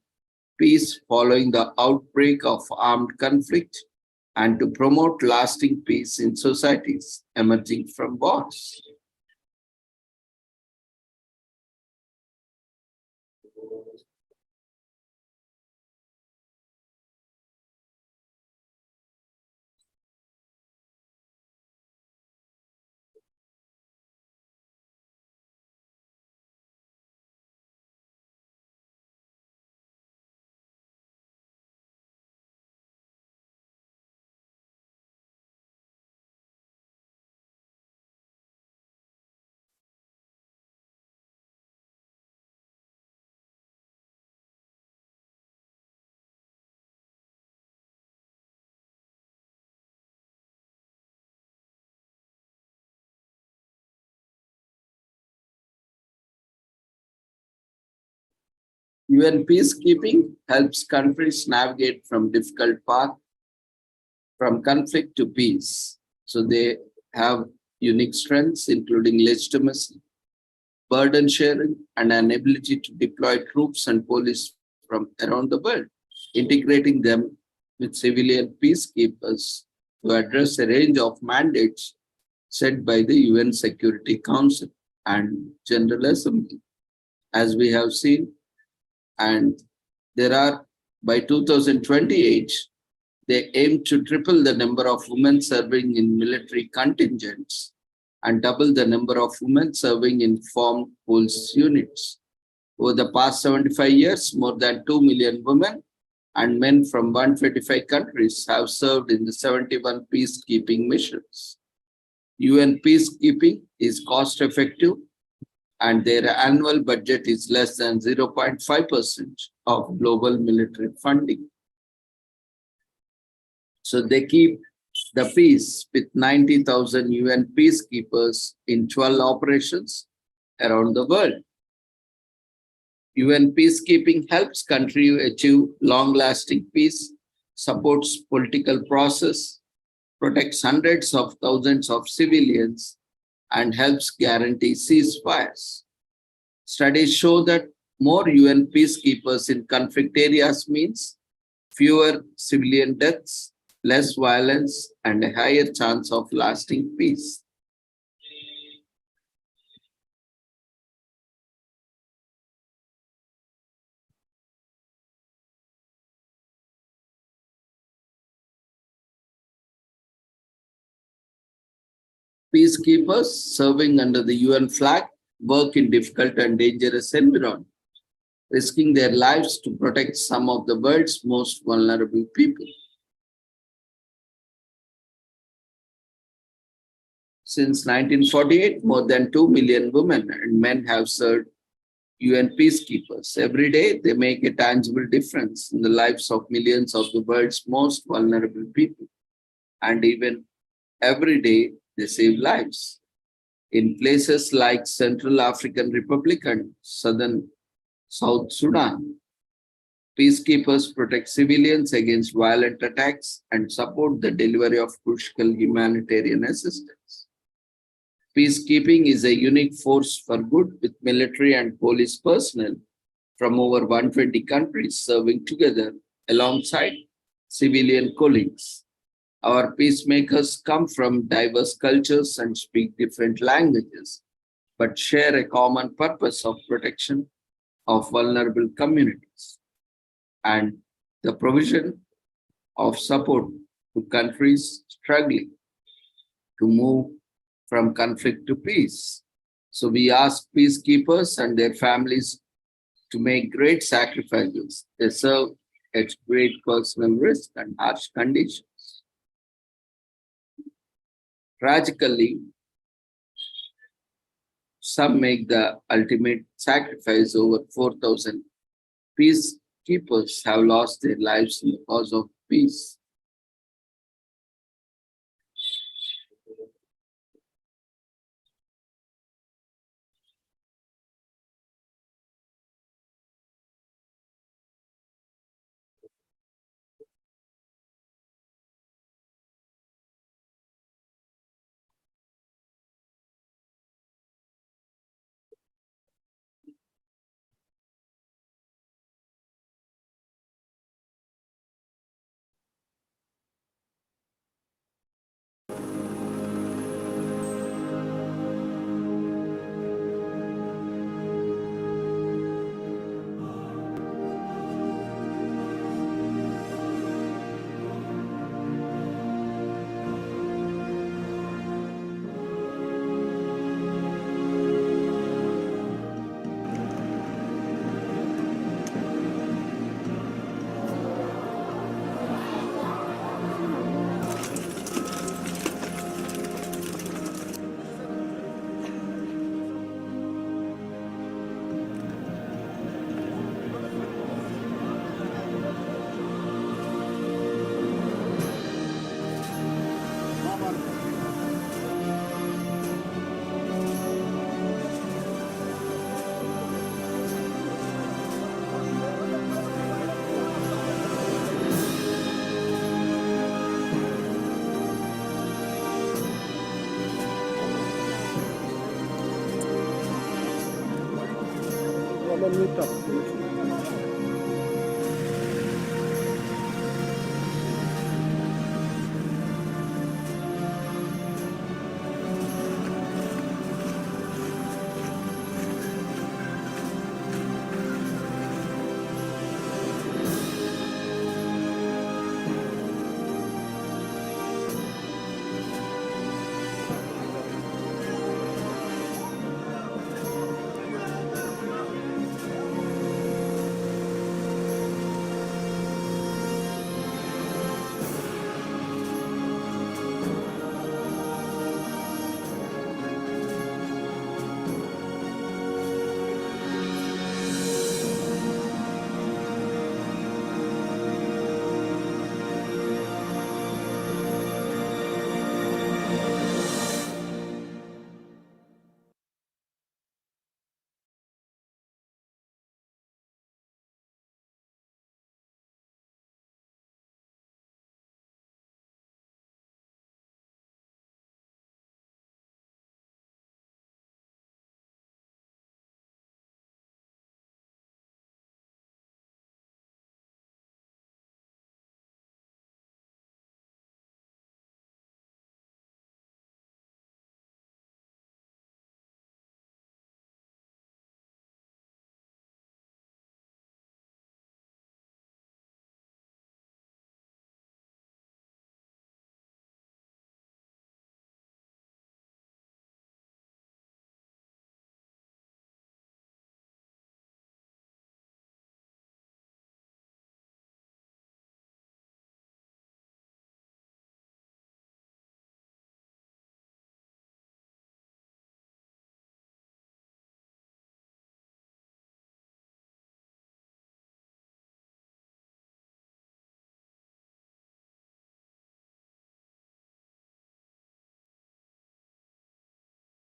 peace following the outbreak of armed conflict and to promote lasting peace in societies emerging from wars. UN peacekeeping helps countries navigate from difficult path from conflict to peace. So they have unique strengths, including legitimacy, burden sharing, and an ability to deploy troops and police from around the world, integrating them with civilian peacekeepers to address a range of mandates set by the UN Security Council and General Assembly, as we have seen. And there are, by 2028, they aim to triple the number of women serving in military contingents and double the number of women serving in formed police units. Over the past 75 years, more than 2 million women and men from 125 countries have served in the 71 peacekeeping missions. UN peacekeeping is cost-effective, and their annual budget is less than 0.5% of global military funding. So they keep the peace with 90,000 UN peacekeepers in 12 operations around the world. UN peacekeeping helps countries achieve long-lasting peace, supports political process, protects hundreds of thousands of civilians, and helps guarantee ceasefires. Studies show that more UN peacekeepers in conflict areas means fewer civilian deaths, less violence, and a higher chance of lasting peace. Peacekeepers serving under the UN flag work in difficult and dangerous environments, risking their lives to protect some of the world's most vulnerable people. Since 1948, more than 2 million women and men have served UN peacekeepers. Every day, they make a tangible difference in the lives of millions of the world's most vulnerable people. And even every day, they save lives. In places like Central African Republic and South Sudan, peacekeepers protect civilians against violent attacks and support the delivery of crucial humanitarian assistance. Peacekeeping is a unique force for good, with military and police personnel from over 120 countries serving together alongside civilian colleagues. Our peacemakers come from diverse cultures and speak different languages, but share a common purpose of protection of vulnerable communities and the provision of support to countries struggling to move from conflict to peace. So we ask peacekeepers and their families to make great sacrifices. They serve at great personal risk and harsh conditions. Tragically, some make the ultimate sacrifice. Over 4,000 peacekeepers have lost their lives in the cause of peace. I'm on mute up.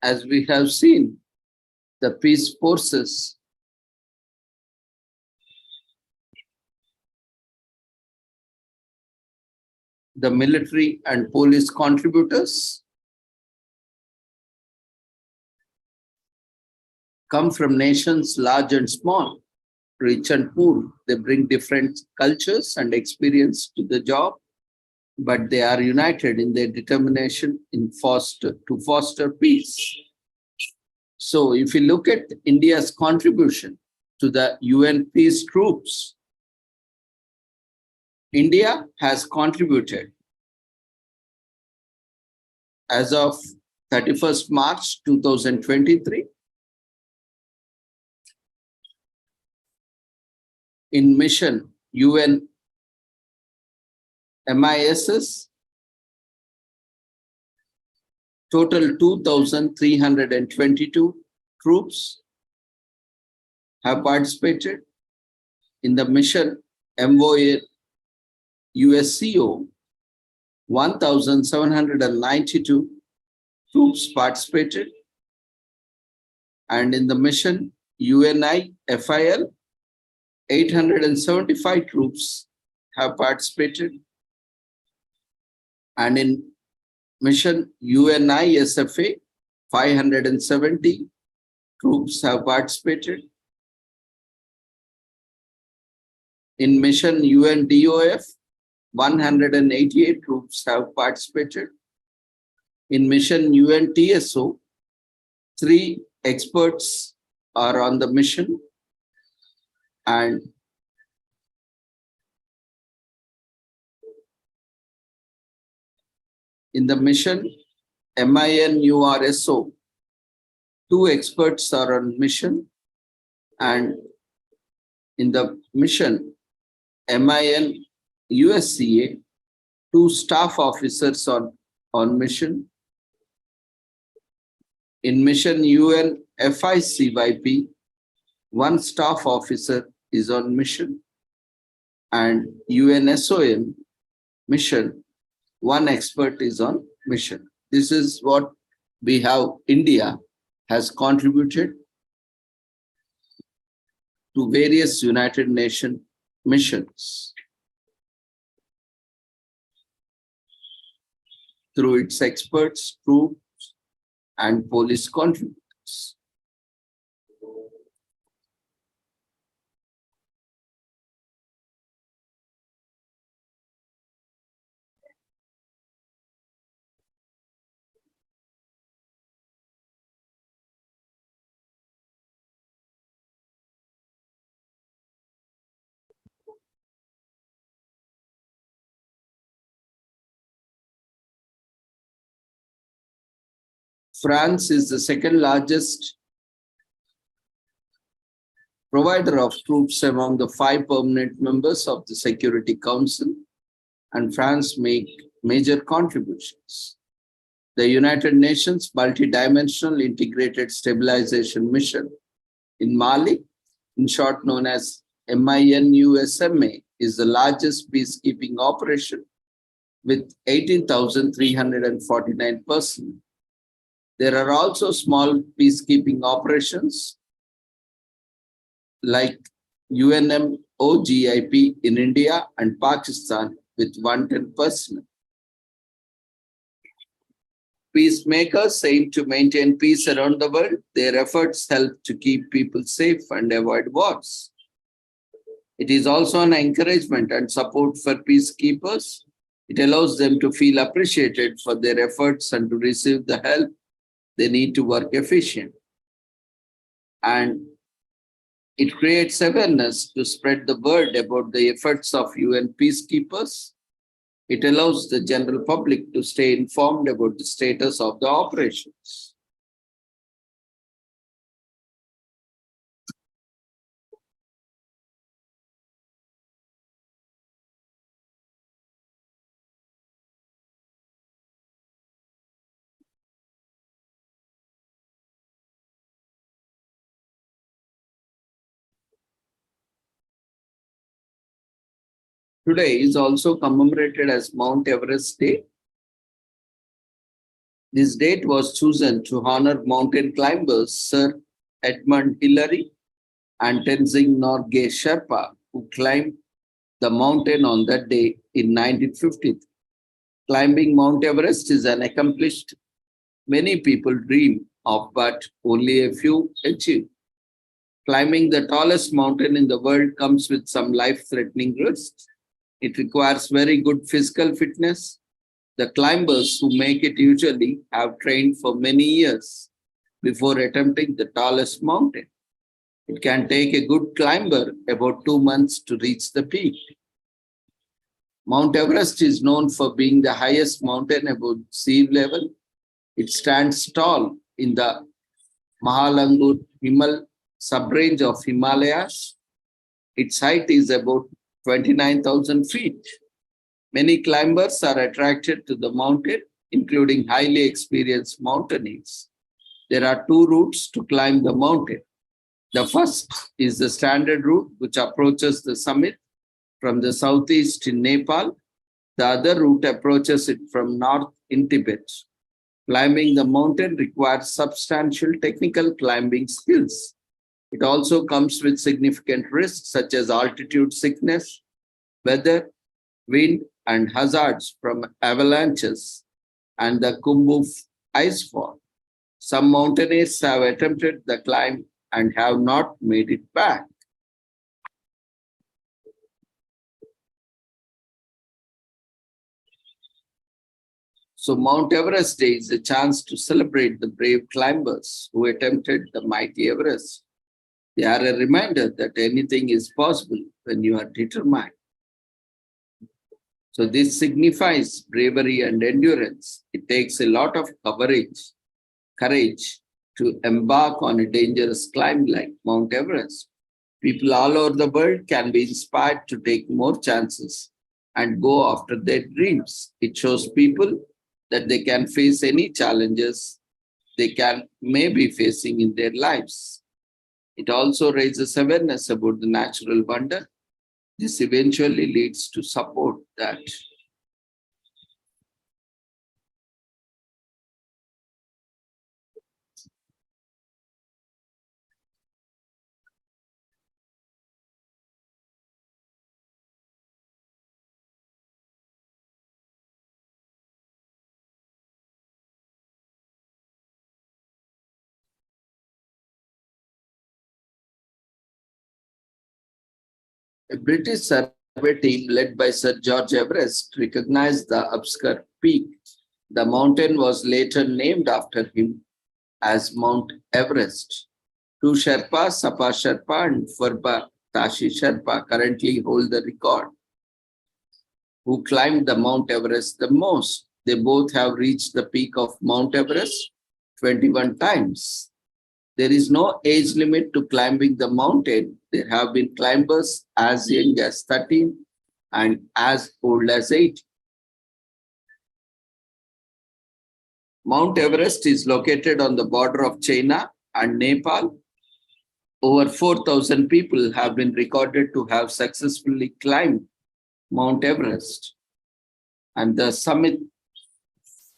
As we have seen, the peace forces the military and police contributors come from nations large and small, rich and poor. They bring different cultures and experience to the job, but they are united in their determination to foster peace. So if you look at India's contribution to the UN peace troops, India has contributed as of 31st March 2023 in mission UN MISS, total 2,322 troops have participated. In the mission MOA USCO, 1,792 troops participated. And in the mission UNI FIL, 875 troops have participated. And in mission UNI SFA, 570 troops have participated. In mission UNDOF, 188 troops have participated. In mission UNTSO, 3 experts are on the mission. And in the mission MINURSO, 2 experts are on mission. And in the mission MINUSCA, 2 staff officers on mission. In mission UNFICYP, 1 staff officer is on mission. And UNSOM mission, 1 expert is on mission. This is what we have. India has contributed to various United Nations missions through its experts, troops, and police contributors. France is the second largest provider of troops among the 5 permanent members of the Security Council, and France make major contributions. The United Nations Multidimensional Integrated Stabilization Mission in Mali, in short known as MINUSMA, is the largest peacekeeping operation with 18,349 personnel. There are also small peacekeeping operations like UNMOGIP in India and Pakistan with 110 personnel. Peacemakers aim to maintain peace around the world. Their efforts help to keep people safe and avoid wars. It is also an encouragement and support for peacekeepers. It allows them to feel appreciated for their efforts and to receive the help they need to work efficiently. And it creates awareness to spread the word about the efforts of UN peacekeepers. It allows the general public to stay informed about the status of the operations. Today is also commemorated as Mount Everest Day. This date was chosen to honor mountain climbers Sir Edmund Hillary and Tenzing Norgay Sherpa, who climbed the mountain on that day in 1953. Climbing Mount Everest is an accomplished many people dream of, but only a few achieve. Climbing the tallest mountain in the world comes with some life-threatening risks. It requires very good physical fitness. The climbers who make it usually have trained for many years before attempting the tallest mountain. It can take a good climber about 2 months to reach the peak. Mount Everest is known for being the highest mountain above sea level. It stands tall in the Mahalangur Himal subrange of Himalayas. Its height is about 29,000 feet. Many climbers are attracted to the mountain, including highly experienced mountaineers. There are 2 routes to climb the mountain. The first is the standard route, which approaches the summit from the southeast in Nepal. The other route approaches it from north in Tibet. Climbing the mountain requires substantial technical climbing skills. It also comes with significant risks such as altitude sickness, weather, wind, and hazards from avalanches and the Khumbu icefall. Some mountaineers have attempted the climb and have not made it back. So Mount Everest Day is a chance to celebrate the brave climbers who attempted the mighty Everest. They are a reminder that anything is possible when you are determined. So this signifies bravery and endurance. It takes a lot of courage to embark on a dangerous climb like Mount Everest. People all over the world can be inspired to take more chances and go after their dreams. It shows people that they can face any challenges they may be facing in their lives. It also raises awareness about the natural wonder. This eventually leads to support that. A British survey team led by Sir George Everest recognized the obscure peak. The mountain was later named after him as Mount Everest. 2 Sherpas, Sapa Sherpa and Furba Tashi Sherpa, currently hold the record, who climbed the Mount Everest the most. They both have reached the peak of Mount Everest 21 times. There is no age limit to climbing the mountain. There have been climbers as young as 13 and as old as 80. Mount Everest is located on the border of China and Nepal. Over 4,000 people have been recorded to have successfully climbed Mount Everest. And the summit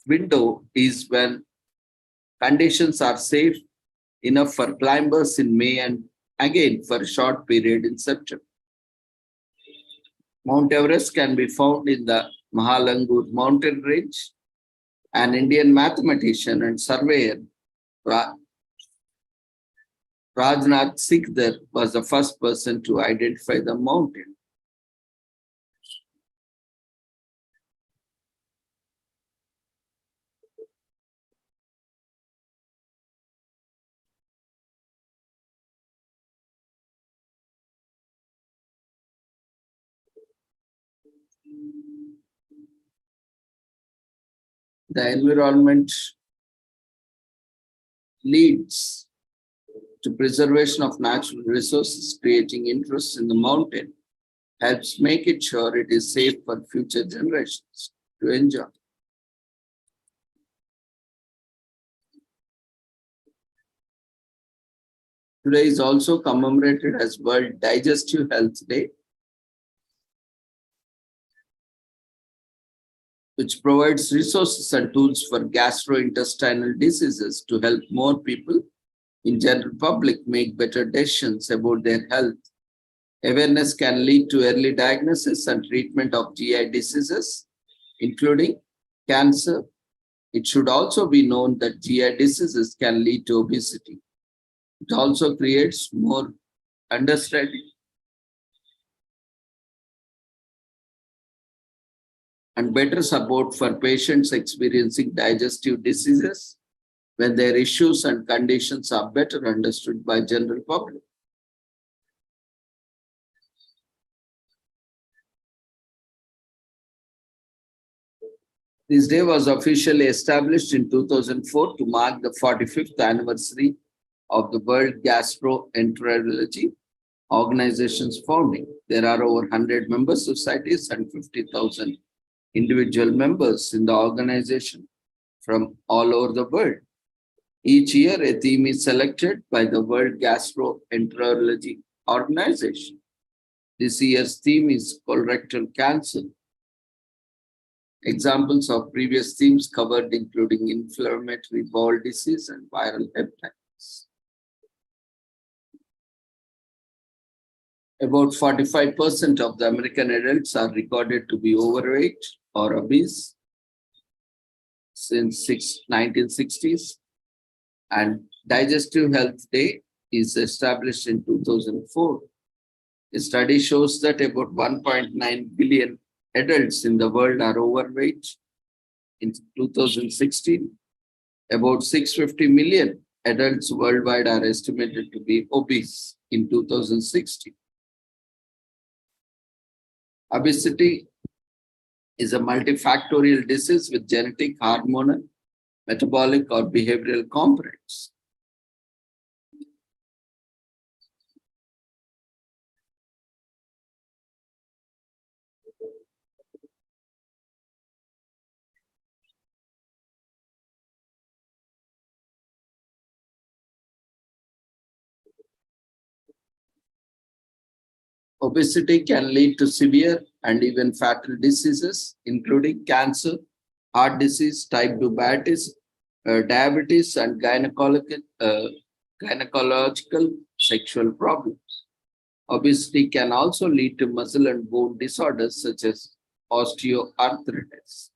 window is when conditions are safe enough for climbers in May and again for a short period in September. Mount Everest can be found in the Mahalangur mountain range. An Indian mathematician and surveyor, Rajnath Sikdar, was the first person to identify the mountain. The environment leads to preservation of natural resources, creating interest in the mountain, helps make it sure it is safe for future generations to enjoy. Today is also commemorated as World Digestive Health Day, which provides resources and tools for gastrointestinal diseases to help more people in general public make better decisions about their health. Awareness can lead to early diagnosis and treatment of GI diseases, including cancer. It should also be known that GI diseases can lead to obesity. It also creates more understanding and better support for patients experiencing digestive diseases when their issues and conditions are better understood by general public. This day was officially established in 2004 to mark the 45th anniversary of the World Gastroenterology Organization's founding. There are over 100 member societies and 50,000 individual members in the organization from all over the world. Each year, a theme is selected by the World Gastroenterology Organization. This year's theme is colorectal cancer. Examples of previous themes covered including inflammatory bowel disease and viral hepatitis. About 45% of the American adults are recorded to be overweight or obese since 1960s. And Digestive Health Day is established in 2004. A study shows that about 1.9 billion adults in the world are overweight in 2016. About 650 million adults worldwide are estimated to be obese in 2016. Obesity is a multifactorial disease with genetic, hormonal, metabolic, or behavioral components. Obesity can lead to severe and even fatal diseases, including cancer, heart disease, type 2 diabetes, and gynecological sexual problems. Obesity can also lead to muscle and bone disorders such as osteoarthritis.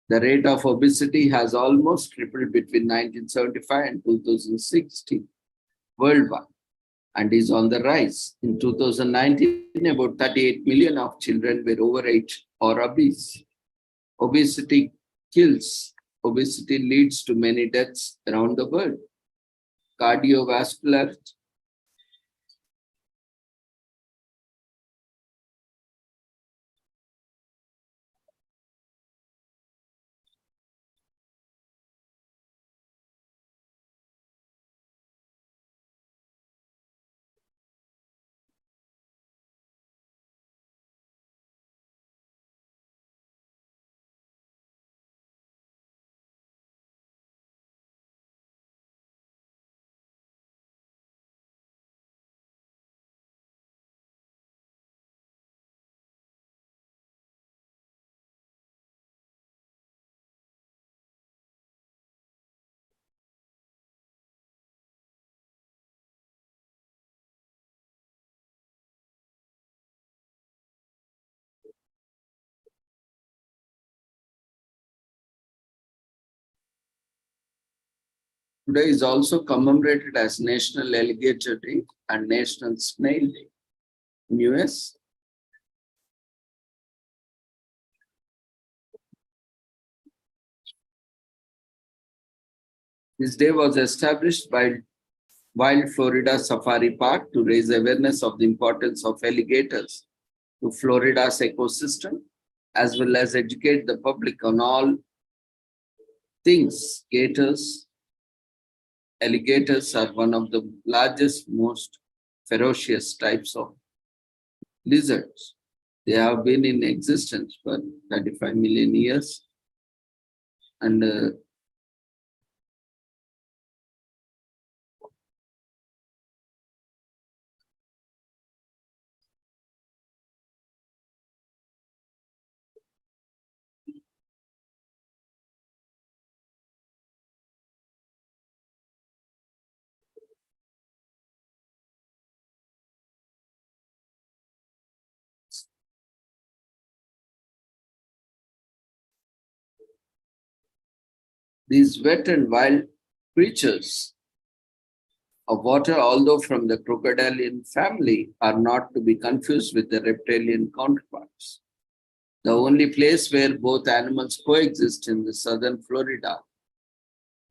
The rate of obesity has almost tripled between 1975 and 2016 worldwide and is on the rise. In 2019, about 38 million of children were overweight or obese. Obesity kills. Obesity leads to many deaths around the world. Cardiovascular Today is also commemorated as National Alligator Day and National Snail Day. In US, this day was established by Wild Florida Safari Park to raise awareness of the importance of alligators to Florida's ecosystem, as well as educate the public on all things gators. Alligators are one of the largest, most ferocious types of lizards. They have been in existence for 35 million years, and these wet and wild creatures of water, although from the crocodilian family, are not to be confused with the reptilian counterparts. The only place where both animals coexist in the southern Florida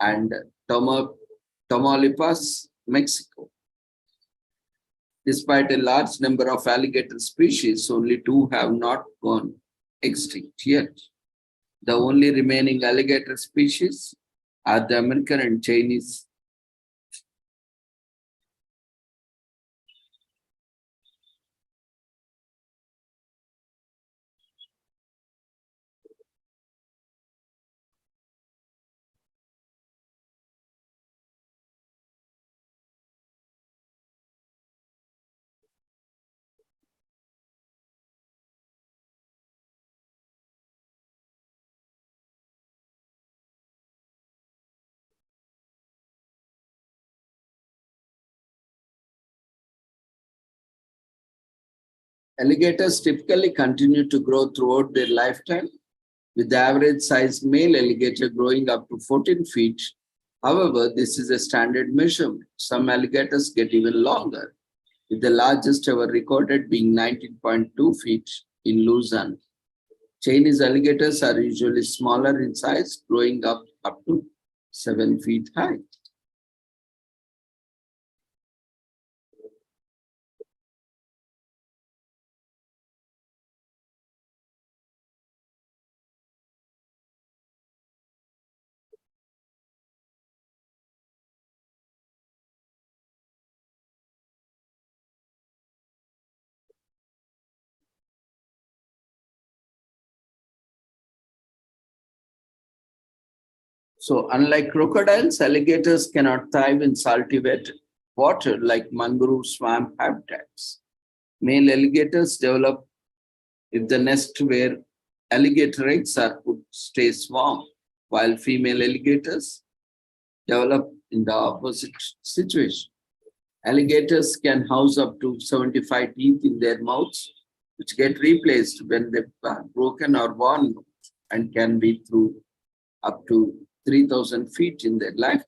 and Tamaulipas, Mexico. Despite a large number of alligator species, only 2 have not gone extinct yet. The only remaining alligator species are the American and Chinese. Alligators typically continue to grow throughout their lifetime, with the average size male alligator growing up to 14 feet. However, this is a standard measurement. Some alligators get even longer, with the largest ever recorded being 19.2 feet in Luzon. Chinese alligators are usually smaller in size, growing up to 7 feet high. So unlike crocodiles, alligators cannot thrive in salty wet water like mangrove swamp habitats. Male alligators develop if the nest where alligator eggs are put stays warm, while female alligators develop in the opposite situation. Alligators can house up to 75 teeth in their mouths, which get replaced when they are broken or worn and can be through up to 3,000 feet in their lifetime.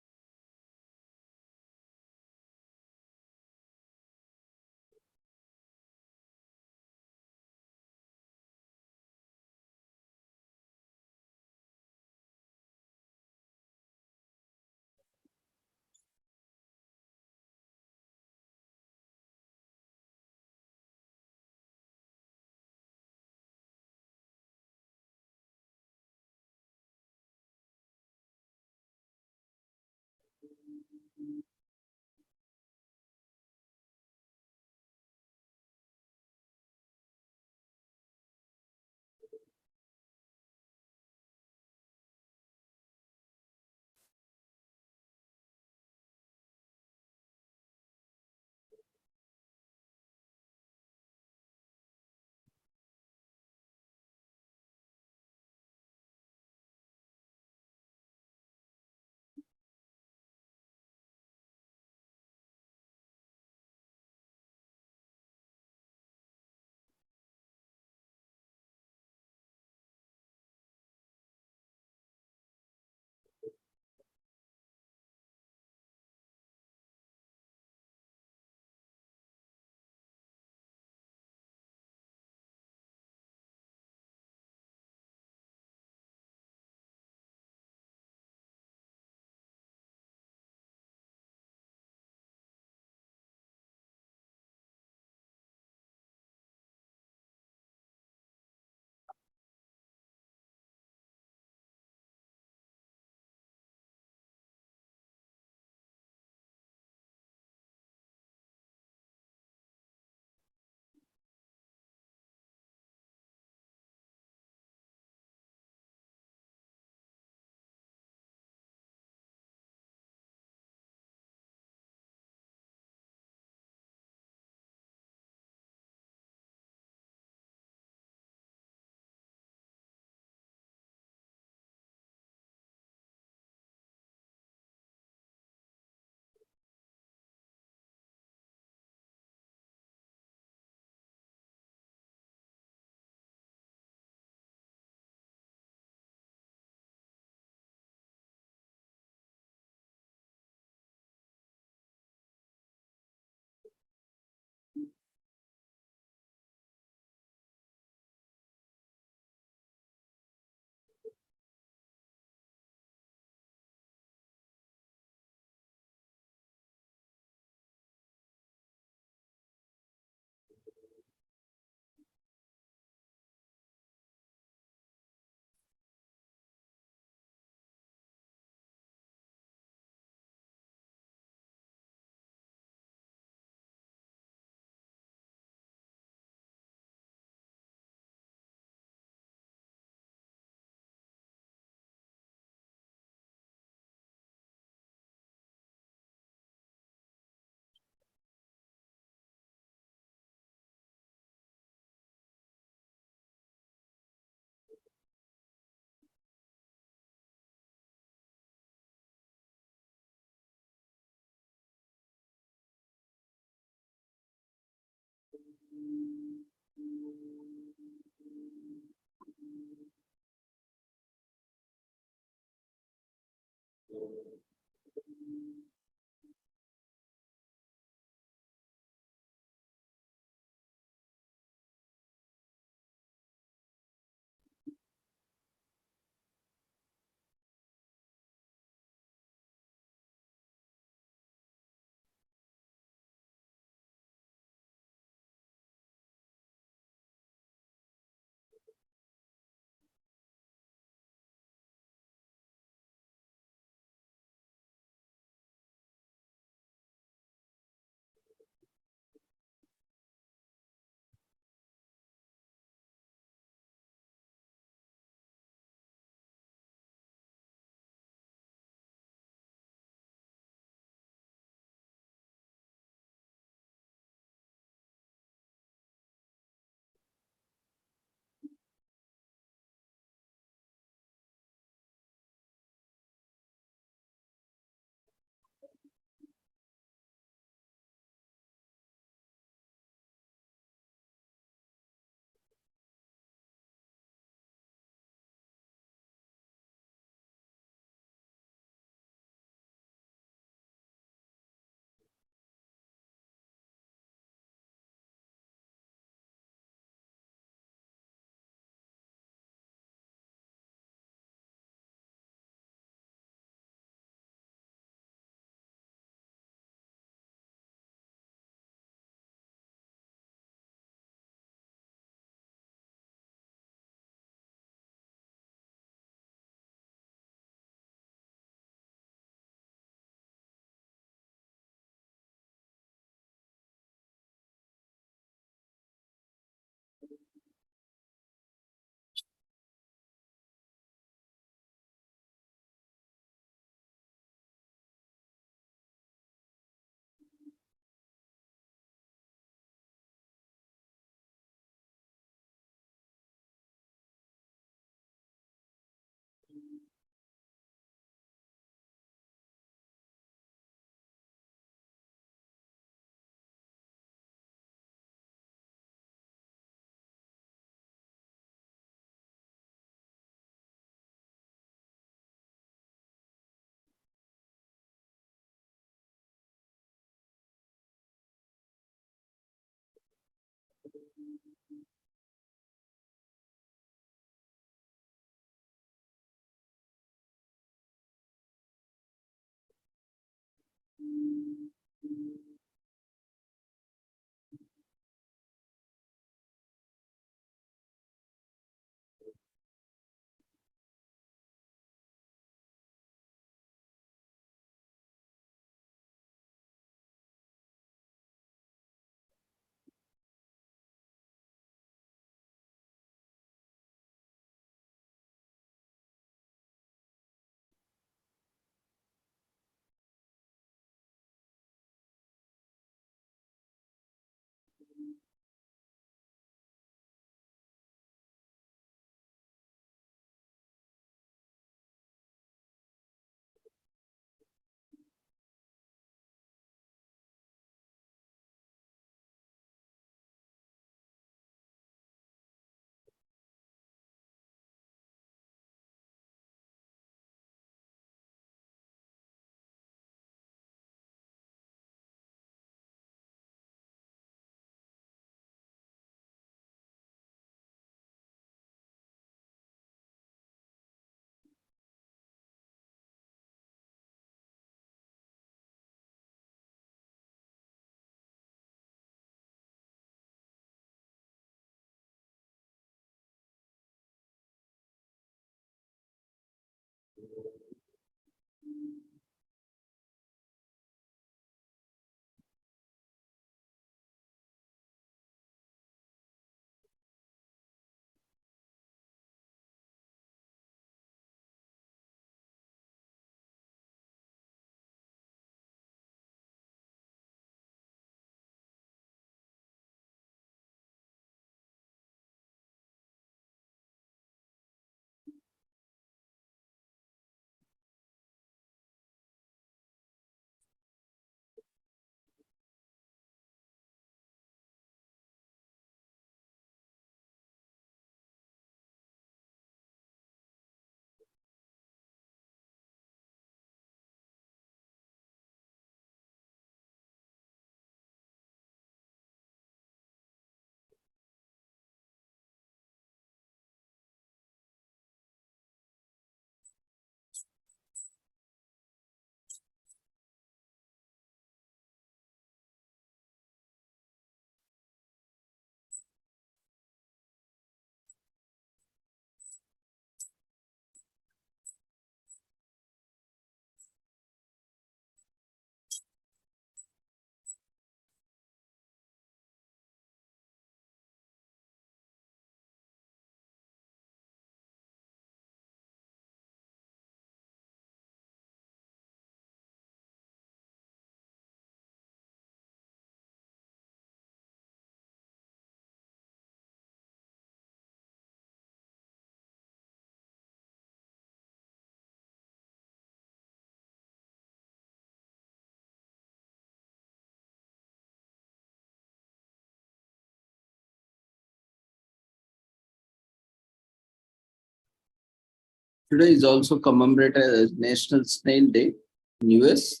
Today is also commemorated as National Snail Day in US.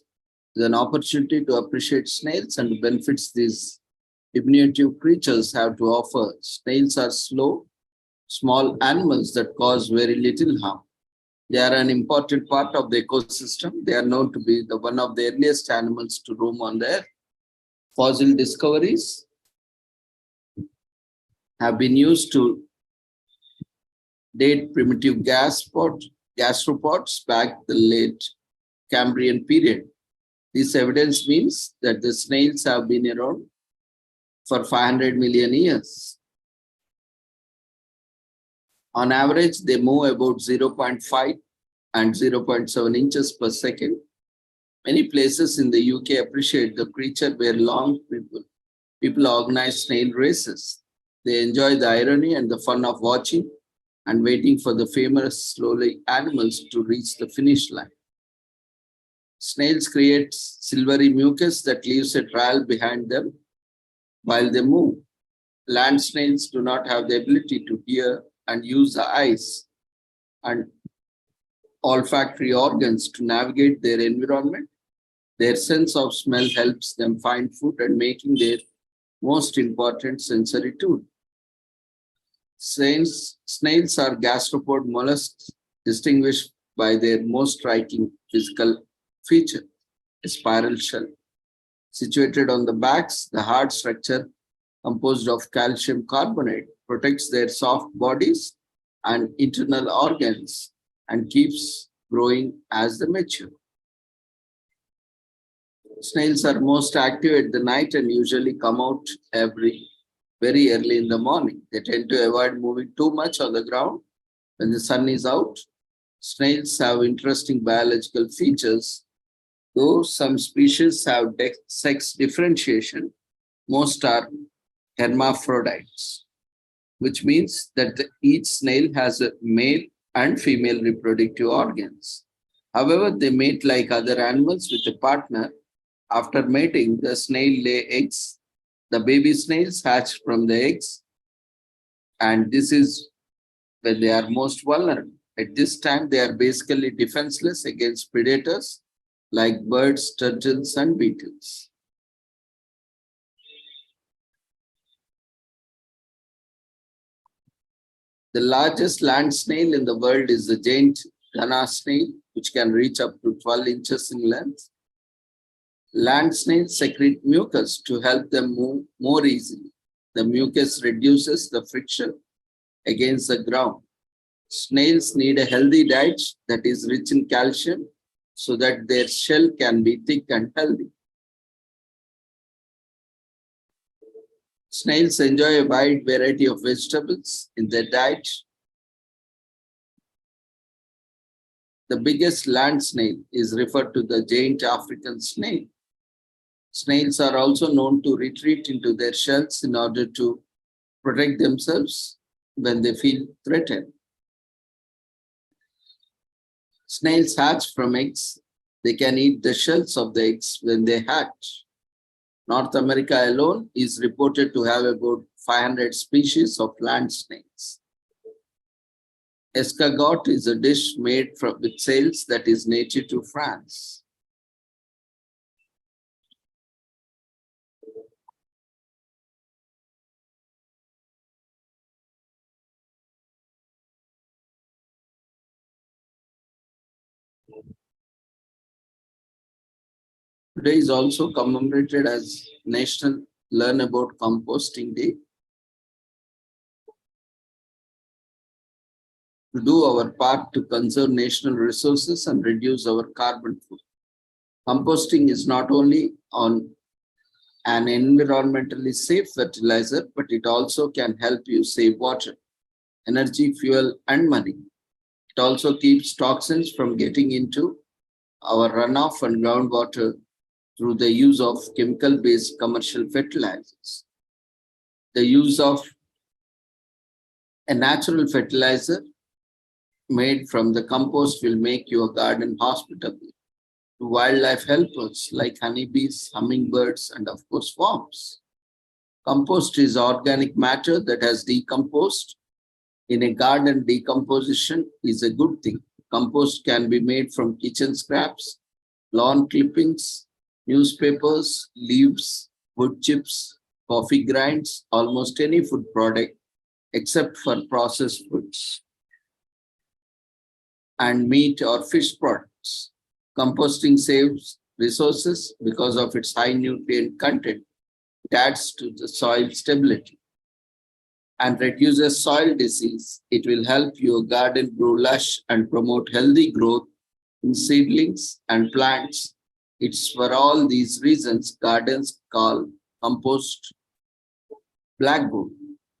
It's an opportunity to appreciate snails and the benefits these diminutive creatures have to offer. Snails are slow, small animals that cause very little harm. They are an important part of the ecosystem. They are known to be one of the earliest animals to roam on the earth. Fossil discoveries have been used to date primitive gastropods back the late Cambrian period. This evidence means that the snails have been around for 500 million years. On average, they move about 0.5 and 0.7 inches per second. Many places in the UK appreciate the creature where long people organize snail races. They enjoy the irony and the fun of watching and waiting for the famous slowly animals to reach the finish line. Snails create silvery mucus that leaves a trail behind them while they move. Land snails do not have the ability to hear and use the eyes and olfactory organs to navigate their environment. Their sense of smell helps them find food and making their most important sensory tool. Snails are gastropod mollusks distinguished by their most striking physical feature, a spiral shell. Situated on the backs, the hard structure composed of calcium carbonate protects their soft bodies and internal organs and keeps growing as they mature. Snails are most active at the night and usually come out very early in the morning. They tend to avoid moving too much on the ground when the sun is out. Snails have interesting biological features. Though some species have sex differentiation, most are hermaphrodites, which means that each snail has a male and female reproductive organs. However, they mate like other animals with a partner. After mating, the snail lay eggs. The baby snails hatch from the eggs, and this is when they are most vulnerable. At this time, they are basically defenseless against predators like birds, turtles, and beetles. The largest land snail in the world is the giant Ghana snail, which can reach up to 12 inches in length. Land snails secrete mucus to help them move more easily. The mucus reduces the friction against the ground. Snails need a healthy diet that is rich in calcium so that their shell can be thick and healthy. Snails enjoy a wide variety of vegetables in their diet. The biggest land snail is referred to the giant African snail. Snails are also known to retreat into their shells in order to protect themselves when they feel threatened. Snails hatch from eggs. They can eat the shells of the eggs when they hatch. North America alone is reported to have about 500 species of land snails. Escargot is a dish made with sails that is native to France. Today is also commemorated as National Learn About Composting Day. To do our part to conserve national resources and reduce our carbon footprint. Composting is not only an environmentally safe fertilizer, but it also can help you save water, energy, fuel, and money. It also keeps toxins from getting into our runoff and groundwater through the use of chemical-based commercial fertilizers. The use of a natural fertilizer made from the compost will make your garden hospitable to wildlife helpers like honeybees, hummingbirds, and of course worms. Compost is organic matter that has decomposed. In a garden, decomposition is a good thing. Compost can be made from kitchen scraps, lawn clippings, newspapers, leaves, wood chips, coffee grinds, almost any food product except for processed foods and meat or fish products. Composting saves resources because of its high nutrient content. It adds to the soil stability and reduces soil disease. It will help your garden grow lush and promote healthy growth in seedlings and plants. It's for all these reasons gardens call compost black gold.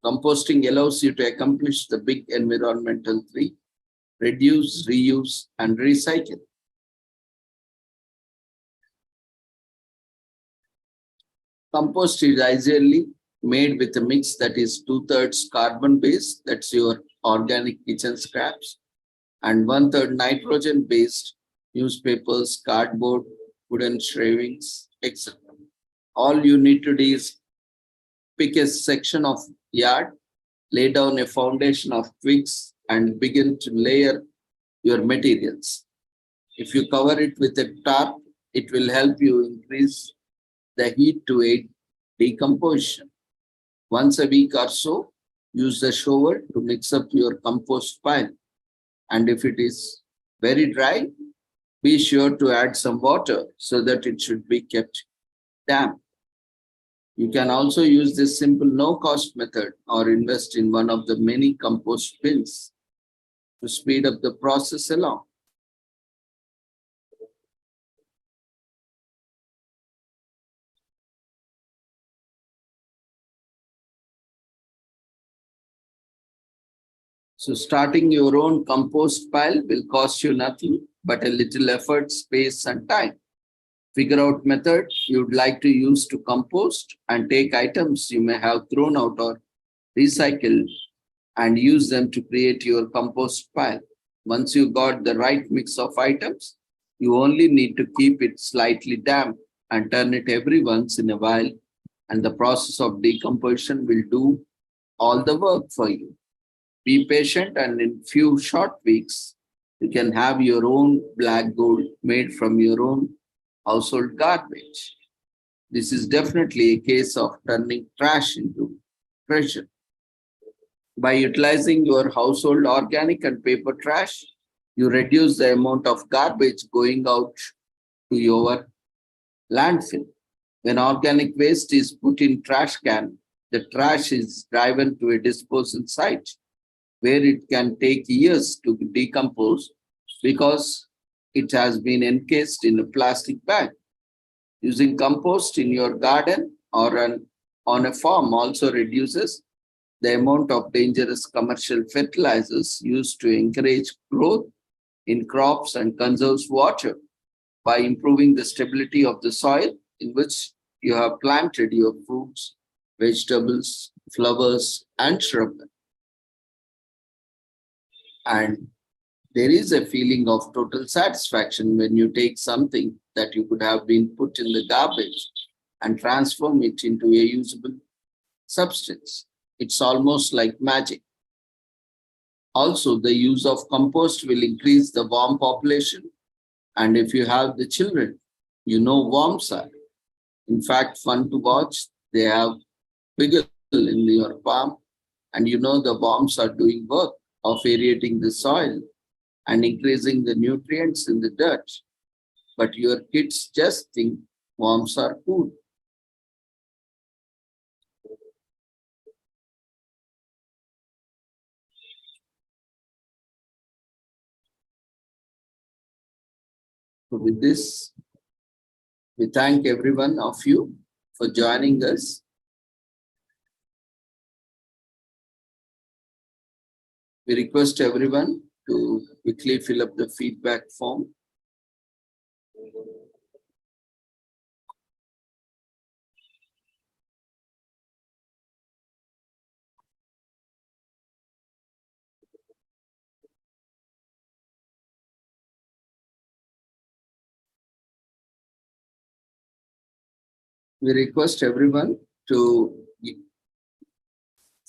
Composting allows you to accomplish the big environmental three: reduce, reuse, and recycle. Compost is ideally made with a mix that is 2/3 carbon-based, that's your organic kitchen scraps, and 1/3 nitrogen-based newspapers, cardboard, wooden shavings, etc. All you need to do is pick a section of yard, lay down a foundation of twigs, and begin to layer your materials. If you cover it with a tarp, it will help you increase the heat to decomposition. Once a week or so, use the shovel to mix up your compost pile. And if it is very dry, be sure to add some water so that it should be kept damp. You can also use this simple no-cost method or invest in one of the many compost bins to speed up the process along. So starting your own compost pile will cost you nothing but a little effort, space, and time. Figure out method you'd like to use to compost and take items you may have thrown out or recycled and use them to create your compost pile. Once you got the right mix of items, you only need to keep it slightly damp and turn it every once in a while, and the process of decomposition will do all the work for you. Be patient, and in few short weeks, you can have your own black gold made from your own household garbage. This is definitely a case of turning trash into treasure. By utilizing your household organic and paper trash, you reduce the amount of garbage going out to your landfill. When organic waste is put in trash can, the trash is driven to a disposal site where it can take years to decompose because it has been encased in a plastic bag. Using compost in your garden or on a farm also reduces the amount of dangerous commercial fertilizers used to encourage growth in crops and conserves water by improving the stability of the soil in which you have planted your fruits, vegetables, flowers, and shrubs. And there is a feeling of total satisfaction when you take something that you could have been put in the garbage and transform it into a usable substance. It's almost like magic. Also, the use of compost will increase the worm population. And if you have the children, you know worms are, in fact, fun to watch. They have wiggle in your palm, and you know the worms are doing work of aerating the soil and increasing the nutrients in the dirt. But your kids just think worms are cool. So with this, we thank every one of you for joining us. We request everyone to quickly fill up the feedback form. We request everyone to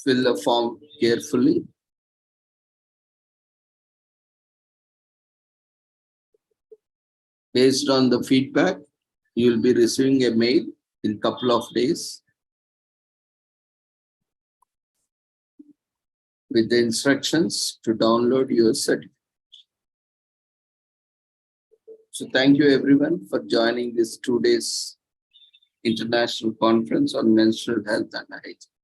fill the form carefully. Based on the feedback, you will be receiving a mail in a couple of days with the instructions to download your certificate. So thank you everyone for joining this 2 days international conference on menstrual health and hygiene.